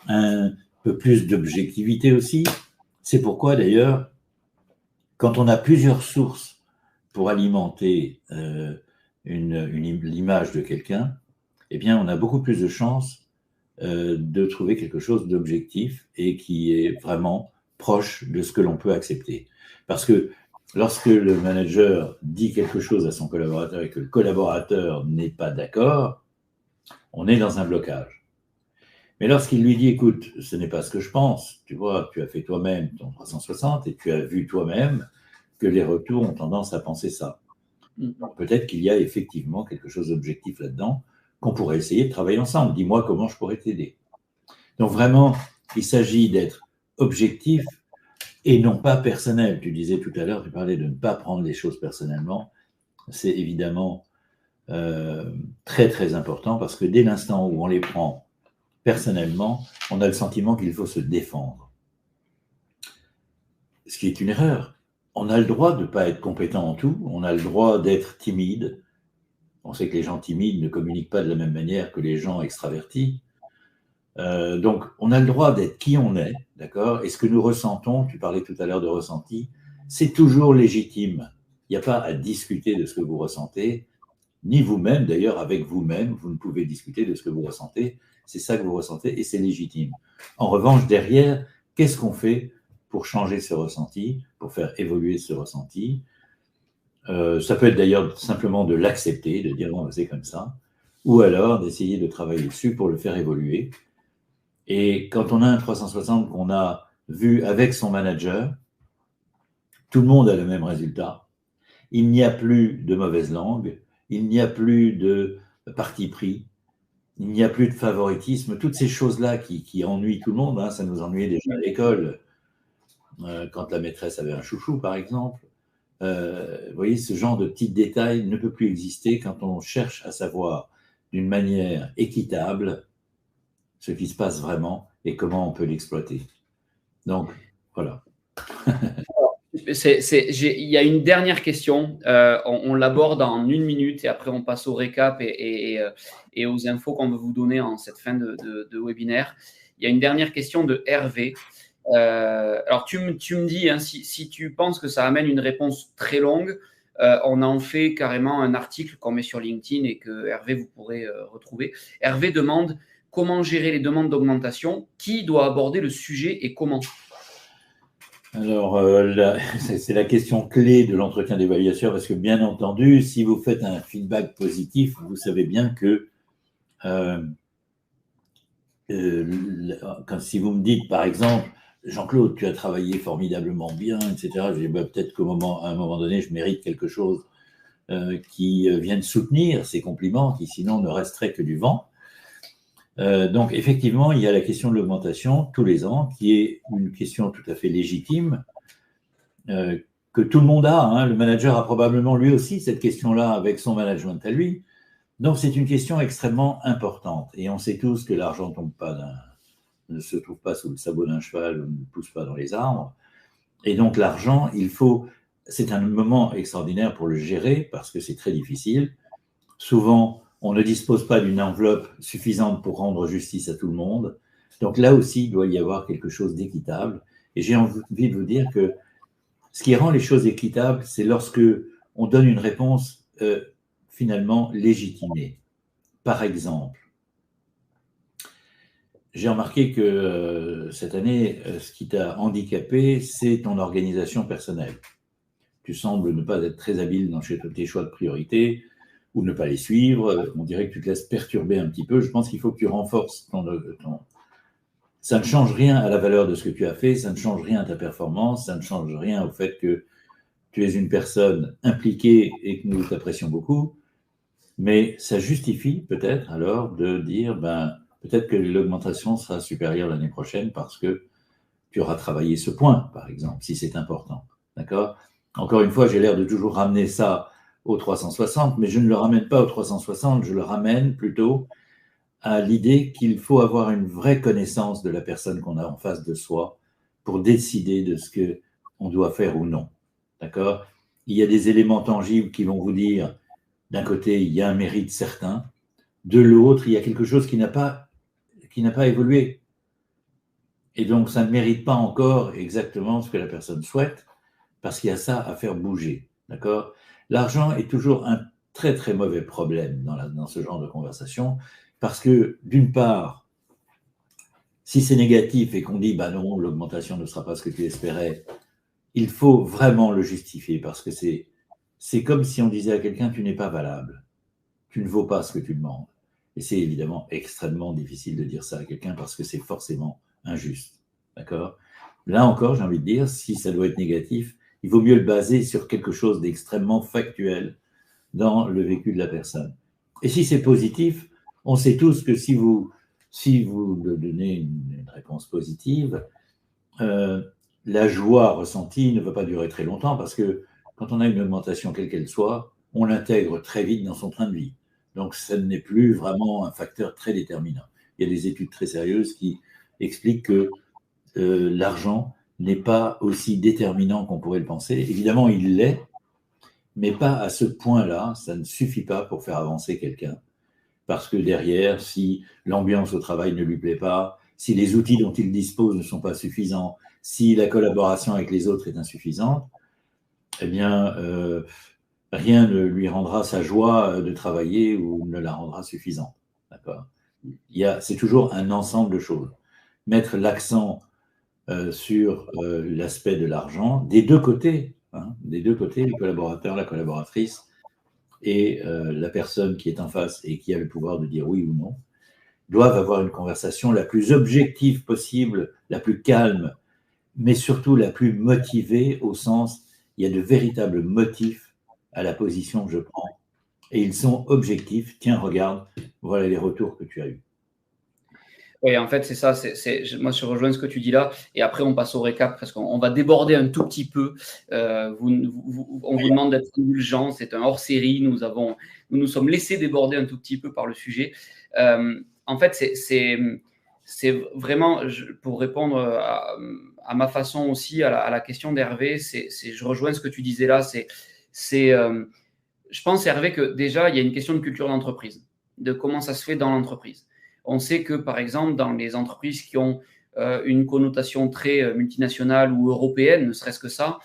un peu plus d'objectivité aussi. C'est pourquoi d'ailleurs, quand on a plusieurs sources pour alimenter l'image de quelqu'un, eh bien, on a beaucoup plus de chances de trouver quelque chose d'objectif et qui est vraiment proche de ce que l'on peut accepter. Parce que lorsque le manager dit quelque chose à son collaborateur et que le collaborateur n'est pas d'accord, on est dans un blocage. Mais lorsqu'il lui dit, écoute, ce n'est pas ce que je pense, tu vois, tu as fait toi-même ton 360 et tu as vu toi-même que les retours ont tendance à penser ça. Donc peut-être qu'il y a effectivement quelque chose d'objectif là-dedans qu'on pourrait essayer de travailler ensemble. Dis-moi comment je pourrais t'aider. Donc vraiment, il s'agit d'être objectif et non pas personnel. Tu disais tout à l'heure, tu parlais de ne pas prendre les choses personnellement. C'est évidemment très très important parce que dès l'instant où on les prend personnellement, on a le sentiment qu'il faut se défendre. Ce qui est une erreur. On a le droit de ne pas être compétent en tout, on a le droit d'être timide. On sait que les gens timides ne communiquent pas de la même manière que les gens extravertis. Donc, on a le droit d'être qui on est, d'accord ? Et ce que nous ressentons, tu parlais tout à l'heure de ressenti, c'est toujours légitime. Il n'y a pas à discuter de ce que vous ressentez, ni vous-même, d'ailleurs, avec vous-même, vous ne pouvez discuter de ce que vous ressentez. C'est ça que vous ressentez et c'est légitime. En revanche, derrière, qu'est-ce qu'on fait pour changer ce ressenti, pour faire évoluer ce ressenti ? Ça peut être d'ailleurs simplement de l'accepter, de dire bon, c'est comme ça, ou alors d'essayer de travailler dessus pour le faire évoluer. Et quand on a un 360 qu'on a vu avec son manager, tout le monde a le même résultat. Il n'y a plus de mauvaise langue, il n'y a plus de parti pris, il n'y a plus de favoritisme, toutes ces choses-là qui ennuient tout le monde, hein, ça nous ennuyait déjà à l'école, quand la maîtresse avait un chouchou, par exemple. Vous voyez, ce genre de petits détails ne peut plus exister quand on cherche à savoir d'une manière équitable ce qui se passe vraiment et comment on peut l'exploiter. Donc, voilà. Il y a une dernière question. On l'aborde en 1 minute et après on passe au récap et aux infos qu'on veut vous donner en cette fin de webinaire. Il y a une dernière question de Hervé. Alors, tu me dis, hein, si tu penses que ça amène une réponse très longue, on en fait carrément un article qu'on met sur LinkedIn et que Hervé, vous pourrez retrouver. Hervé demande comment gérer les demandes d'augmentation, qui doit aborder le sujet et comment. Alors, c'est la question clé de l'entretien d'évaluation parce que, bien entendu, si vous faites un feedback positif, vous savez bien que si vous me dites, par exemple, Jean-Claude, tu as travaillé formidablement bien, etc., je dis peut-être qu'à un moment donné, je mérite quelque chose qui vienne soutenir ces compliments qui, sinon, ne resteraient que du vent. Donc, effectivement, il y a la question de l'augmentation tous les ans, qui est une question tout à fait légitime, que tout le monde a. Hein. Le manager a probablement lui aussi cette question-là avec son management à lui. Donc, c'est une question extrêmement importante. Et on sait tous que l'argent ne se trouve pas sous le sabot d'un cheval ou ne pousse pas dans les arbres. Et donc, l'argent, c'est un moment extraordinaire pour le gérer parce que c'est très difficile. Souvent, on ne dispose pas d'une enveloppe suffisante pour rendre justice à tout le monde. Donc là aussi, il doit y avoir quelque chose d'équitable. Et j'ai envie de vous dire que ce qui rend les choses équitables, c'est lorsque on donne une réponse finalement légitimée. Par exemple, j'ai remarqué que cette année, ce qui t'a handicapé, c'est ton organisation personnelle. Tu sembles ne pas être très habile dans tes choix de priorité, ou ne pas les suivre, on dirait que tu te laisses perturber un petit peu. Je pense qu'il faut que tu renforces Ça ne change rien à la valeur de ce que tu as fait, ça ne change rien à ta performance, ça ne change rien au fait que tu es une personne impliquée et que nous t'apprécions beaucoup, mais ça justifie peut-être alors de dire, peut-être que l'augmentation sera supérieure l'année prochaine parce que tu auras travaillé ce point, par exemple, si c'est important. D'accord ? Encore une fois, j'ai l'air de toujours ramener ça au 360, mais je ne le ramène pas au 360, je le ramène plutôt à l'idée qu'il faut avoir une vraie connaissance de la personne qu'on a en face de soi pour décider de ce qu'on doit faire ou non. D'accord ? Il y a des éléments tangibles qui vont vous dire, d'un côté, il y a un mérite certain, de l'autre, il y a quelque chose qui n'a pas évolué. Et donc, ça ne mérite pas encore exactement ce que la personne souhaite, parce qu'il y a ça à faire bouger. D'accord ? L'argent est toujours un très, très mauvais problème dans ce genre de conversation, parce que, d'une part, si c'est négatif et qu'on dit, non, l'augmentation ne sera pas ce que tu espérais, il faut vraiment le justifier, parce que c'est comme si on disait à quelqu'un, tu n'es pas valable, tu ne vaux pas ce que tu demandes. Et c'est évidemment extrêmement difficile de dire ça à quelqu'un, parce que c'est forcément injuste. D'accord ? Là encore, j'ai envie de dire, si ça doit être négatif, il vaut mieux le baser sur quelque chose d'extrêmement factuel dans le vécu de la personne. Et si c'est positif, on sait tous que si vous donnez une réponse positive, la joie ressentie ne va pas durer très longtemps parce que quand on a une augmentation quelle qu'elle soit, on l'intègre très vite dans son train de vie. Donc, ça n'est plus vraiment un facteur très déterminant. Il y a des études très sérieuses qui expliquent que l'argent n'est pas aussi déterminant qu'on pourrait le penser. Évidemment, il l'est, mais pas à ce point-là. Ça ne suffit pas pour faire avancer quelqu'un. Parce que derrière, si l'ambiance au travail ne lui plaît pas, si les outils dont il dispose ne sont pas suffisants, si la collaboration avec les autres est insuffisante, eh bien, rien ne lui rendra sa joie de travailler ou ne la rendra suffisante. D'accord ? C'est toujours un ensemble de choses. Mettre l'accent sur l'aspect de l'argent, des deux côtés, le collaborateur, la collaboratrice et la personne qui est en face et qui a le pouvoir de dire oui ou non, doivent avoir une conversation la plus objective possible, la plus calme, mais surtout la plus motivée au sens, il y a de véritables motifs à la position que je prends et ils sont objectifs. Tiens, regarde, voilà les retours que tu as eus. Oui, en fait, c'est ça. Moi, je rejoins ce que tu dis là. Et après, on passe au récap parce qu'on va déborder un tout petit peu. On vous demande d'être indulgent. C'est un hors-série. Nous nous sommes laissés déborder un tout petit peu par le sujet. En fait, c'est vraiment, pour répondre à ma façon aussi à la question d'Hervé, je rejoins ce que tu disais là. Je pense, Hervé, que déjà, il y a une question de culture d'entreprise, de comment ça se fait dans l'entreprise. On sait que, par exemple, dans les entreprises qui ont une connotation très multinationale ou européenne, ne serait-ce que ça,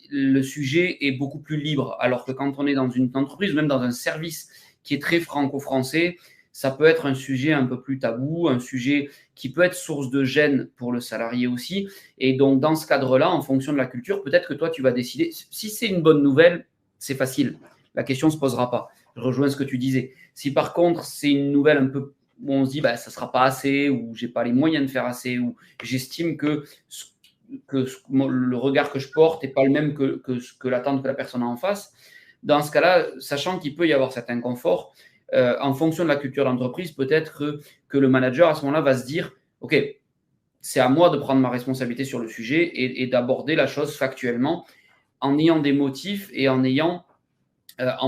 le sujet est beaucoup plus libre. Alors que quand on est dans une entreprise ou même dans un service qui est très franco-français, ça peut être un sujet un peu plus tabou, un sujet qui peut être source de gêne pour le salarié aussi. Et donc, dans ce cadre-là, en fonction de la culture, peut-être que toi, tu vas décider. Si c'est une bonne nouvelle, c'est facile. La question ne se posera pas. Je rejoins ce que tu disais. Si par contre, c'est une nouvelle un peu où on se dit ça ne sera pas assez, ou j'ai pas les moyens de faire assez, ou j'estime que le regard que je porte n'est pas le même que l'attente que la personne a en face. Dans ce cas-là, sachant qu'il peut y avoir cet inconfort, en fonction de la culture d'entreprise, peut-être que le manager, à ce moment-là, va se dire « Ok, c'est à moi de prendre ma responsabilité sur le sujet et d'aborder la chose factuellement en ayant des motifs et en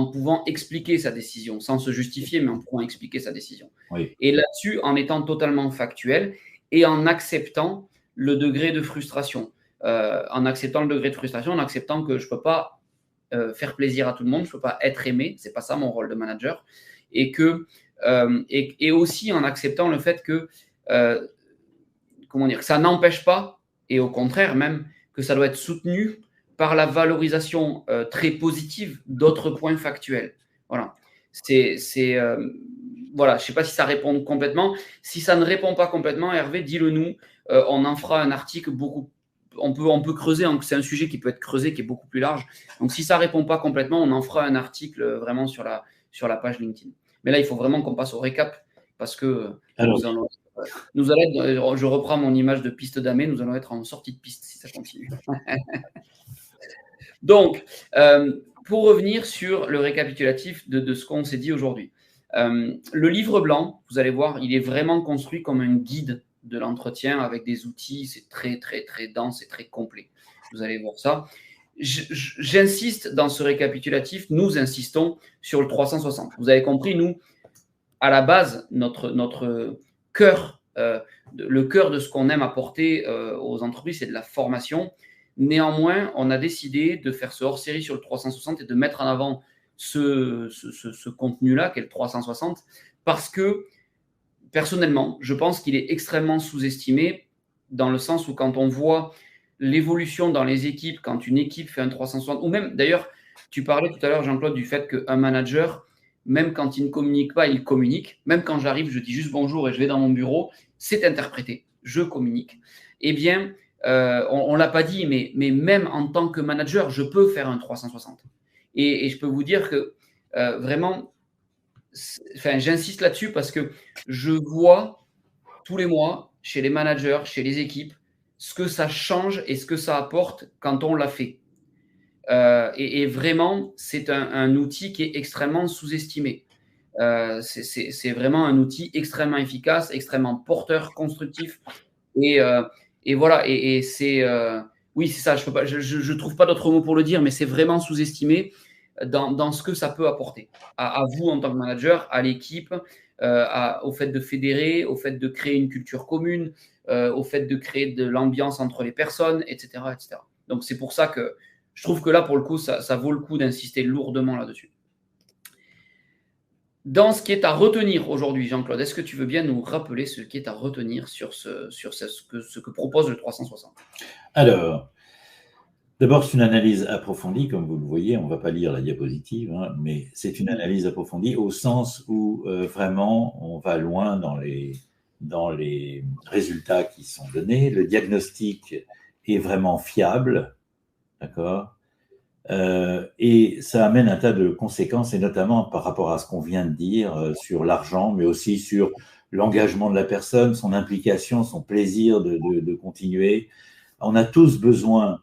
pouvant expliquer sa décision, sans se justifier, mais en pouvant expliquer sa décision. » Oui. Et là-dessus, en étant totalement factuel et en acceptant le degré de frustration. En acceptant le degré de frustration, en acceptant que je ne peux pas faire plaisir à tout le monde, je ne peux pas être aimé, ce n'est pas ça mon rôle de manager. Et aussi en acceptant le fait que, que ça n'empêche pas, et au contraire même, que ça doit être soutenu par la valorisation très positive d'autres points factuels. Voilà. Voilà, je ne sais pas si ça répond complètement. Si ça ne répond pas complètement, Hervé, dis-le nous. On en fera un article beaucoup. On peut creuser. C'est un sujet qui peut être creusé, qui est beaucoup plus large. Donc, si ça ne répond pas complètement, on en fera un article vraiment sur la page LinkedIn. Mais là, il faut vraiment qu'on passe au récap parce que nous allons être, je reprends mon image de piste d'amé, nous allons être en sortie de piste si ça continue. Donc, pour revenir sur le récapitulatif de ce qu'on s'est dit aujourd'hui. Le livre blanc, vous allez voir, il est vraiment construit comme un guide de l'entretien avec des outils. C'est très, très, très dense et très complet. Vous allez voir ça. J'insiste dans ce récapitulatif, nous insistons sur le 360. Vous avez compris, nous, à la base, notre cœur, le cœur de ce qu'on aime apporter aux entreprises, c'est de la formation. Néanmoins, on a décidé de faire ce hors-série sur le 360 et de mettre en avant ce contenu-là, qui est le 360, parce que, personnellement, je pense qu'il est extrêmement sous-estimé dans le sens où quand on voit l'évolution dans les équipes, quand une équipe fait un 360, ou même, d'ailleurs, tu parlais tout à l'heure, Jean-Claude, du fait qu'un manager, même quand il ne communique pas, il communique. Même quand j'arrive, je dis juste bonjour et je vais dans mon bureau, c'est interprété, je communique. Eh bien, on ne l'a pas dit, mais même en tant que manager, je peux faire un 360. Et je peux vous dire que vraiment, j'insiste là-dessus parce que je vois tous les mois chez les managers, chez les équipes, ce que ça change et ce que ça apporte quand on l'a fait. Et vraiment, c'est un outil qui est extrêmement sous-estimé. C'est vraiment un outil extrêmement efficace, extrêmement porteur, constructif. Et voilà, et c'est oui, c'est ça. Je trouve pas d'autres mots pour le dire, mais c'est vraiment sous-estimé dans ce que ça peut apporter à vous en tant que manager, à l'équipe, au fait de fédérer, au fait de créer une culture commune, au fait de créer de l'ambiance entre les personnes, etc., etc. Donc c'est pour ça que je trouve que là, pour le coup, ça vaut le coup d'insister lourdement là-dessus. Dans ce qui est à retenir aujourd'hui, Jean-Claude, est-ce que tu veux bien nous rappeler ce qui est à retenir sur ce que propose le 360 ? Alors, d'abord, c'est une analyse approfondie, comme vous le voyez. On ne va pas lire la diapositive, mais c'est une analyse approfondie au sens où vraiment on va loin dans les résultats qui sont donnés. Le diagnostic est vraiment fiable, d'accord ? Et ça amène un tas de conséquences, et notamment par rapport à ce qu'on vient de dire sur l'argent, mais aussi sur l'engagement de la personne, son implication, son plaisir de continuer. On a tous besoin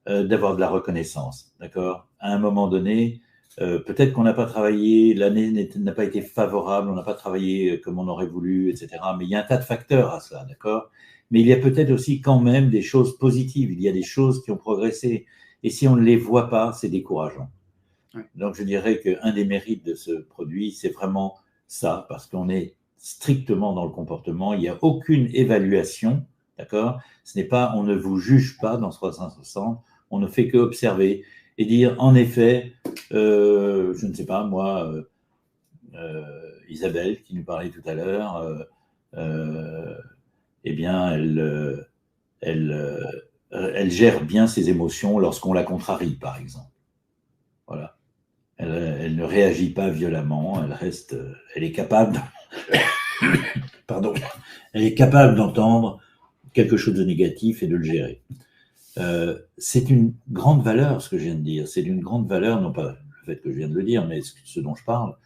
d'avoir de la reconnaissance, d'accord ? À un moment donné, peut-être qu'on n'a pas travaillé, l'année n'a pas été favorable, on n'a pas travaillé comme on aurait voulu, etc. Mais il y a un tas de facteurs à cela, d'accord ? Mais il y a peut-être aussi quand même des choses positives, il y a des choses qui ont progressé. Et si on ne les voit pas, c'est décourageant. Ouais. Donc je dirais qu'un des mérites de ce produit, c'est vraiment ça, parce qu'on est strictement dans le comportement, il n'y a aucune évaluation, d'accord ? Ce n'est pas, on ne vous juge pas dans ce 360, on ne fait qu'observer et dire, en effet, je ne sais pas, moi, Isabelle, qui nous parlait tout à l'heure, eh bien, elle gère bien ses émotions lorsqu'on la contrarie, par exemple. Voilà. Elle ne réagit pas violemment, elle est capable, elle est capable d'entendre quelque chose de négatif et de le gérer. C'est une grande valeur, ce que je viens de dire. C'est d'une grande valeur, non pas le fait que je viens de le dire, mais ce dont je parle,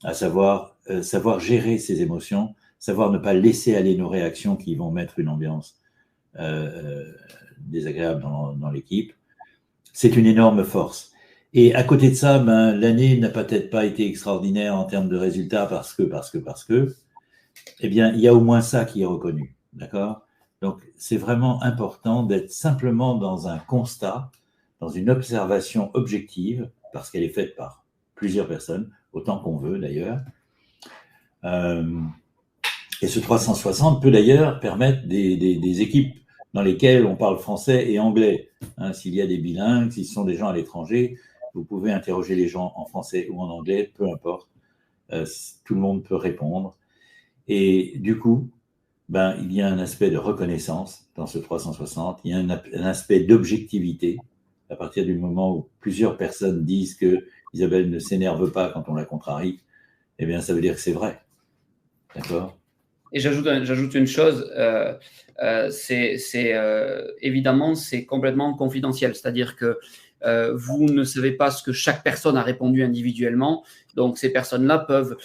à savoir gérer ses émotions, savoir ne pas laisser aller nos réactions qui vont mettre une ambiance désagréable dans l'équipe. C'est une énorme force. Et à côté de ça, l'année n'a peut-être pas été extraordinaire en termes de résultats parce que, eh bien, il y a au moins ça qui est reconnu, d'accord ? Donc, c'est vraiment important d'être simplement dans un constat, dans une observation objective, parce qu'elle est faite par plusieurs personnes, autant qu'on veut d'ailleurs. Et ce 360 peut d'ailleurs permettre des équipes dans lesquelles on parle français et anglais. S'il y a des bilingues, si ce sont des gens à l'étranger, vous pouvez interroger les gens en français ou en anglais, peu importe. Tout le monde peut répondre. Et du coup, il y a un aspect de reconnaissance dans ce 360. Il y a un aspect d'objectivité. À partir du moment où plusieurs personnes disent que Isabelle ne s'énerve pas quand on la contrarie, eh bien, ça veut dire que c'est vrai. D'accord ? Et j'ajoute une chose, évidemment, c'est complètement confidentiel. C'est-à-dire que vous ne savez pas ce que chaque personne a répondu individuellement. Donc, ces personnes-là peuvent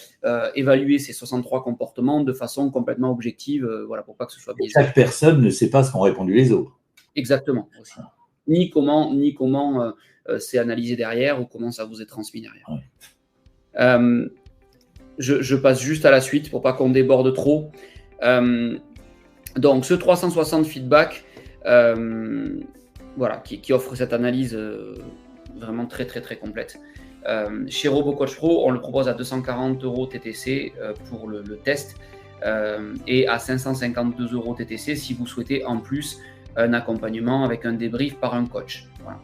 évaluer ces 63 comportements de façon complètement objective, pour pas que ce soit biaisé. Chaque personne ne sait pas ce qu'ont répondu les autres. Exactement. Aussi. Ni comment c'est analysé derrière ou comment ça vous est transmis derrière. Ouais. Je passe juste à la suite pour pas qu'on déborde trop. Donc, ce 360 feedback, qui offre cette analyse vraiment très, très, très complète. Chez RoboCoach Pro, on le propose à 240 € TTC pour le test et à 552 € TTC si vous souhaitez en plus un accompagnement avec un débrief par un coach. Voilà.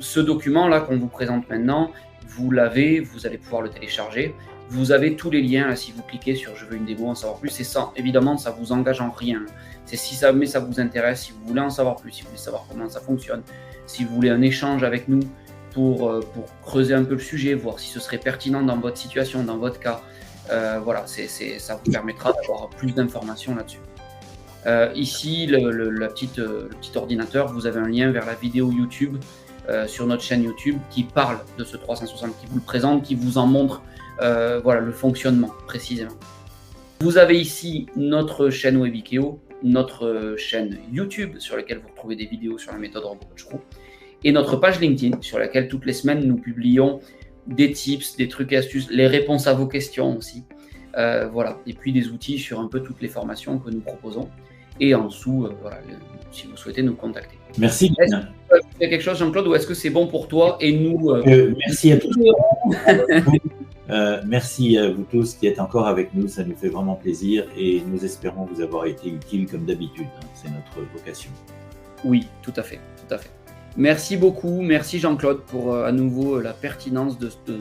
Ce document-là qu'on vous présente maintenant, vous l'avez, vous allez pouvoir le télécharger. Vous avez tous les liens, là, si vous cliquez sur « Je veux une démo, en savoir plus », c'est ça. Évidemment, ça ne vous engage en rien. C'est si ça vous intéresse, si vous voulez en savoir plus, si vous voulez savoir comment ça fonctionne, si vous voulez un échange avec nous pour creuser un peu le sujet, voir si ce serait pertinent dans votre situation, dans votre cas. Ça vous permettra d'avoir plus d'informations là-dessus. Ici, le petit ordinateur, vous avez un lien vers la vidéo YouTube sur notre chaîne YouTube qui parle de ce 360, qui vous le présente, qui vous en montre le fonctionnement précisément. Vous avez ici notre chaîne Webikeo, notre chaîne YouTube sur laquelle vous retrouvez des vidéos sur la méthode RoboCoach Pro et notre page LinkedIn sur laquelle toutes les semaines nous publions des tips, des trucs et astuces, les réponses à vos questions aussi. Et puis des outils sur un peu toutes les formations que nous proposons. Et en dessous, si vous souhaitez nous contacter. Merci. Est-ce que tu as fait quelque chose, Jean-Claude, ou est-ce que c'est bon pour toi et nous merci à tous. Merci à vous tous qui êtes encore avec nous, ça nous fait vraiment plaisir et nous espérons vous avoir été utile comme d'habitude. C'est notre vocation. Oui, tout à fait. Merci beaucoup, merci Jean-Claude pour à nouveau la pertinence de tout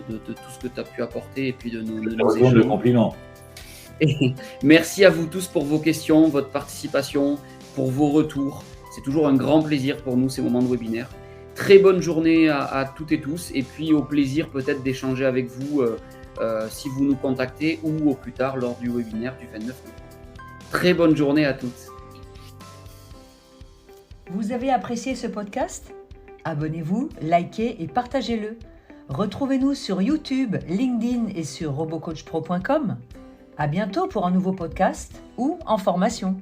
ce que tu as pu apporter et puis de nos échanges. Le compliment. Et merci à vous tous pour vos questions, votre participation, pour vos retours. C'est toujours un grand plaisir pour nous ces moments de webinaire. Très bonne journée à toutes et tous et puis au plaisir peut-être d'échanger avec vous si vous nous contactez ou au plus tard lors du webinaire du 29 novembre. Très bonne journée à toutes. Vous avez apprécié ce podcast ? Abonnez-vous, likez et partagez-le. Retrouvez-nous sur YouTube, LinkedIn et sur robocoachpro.com. À bientôt pour un nouveau podcast ou en formation.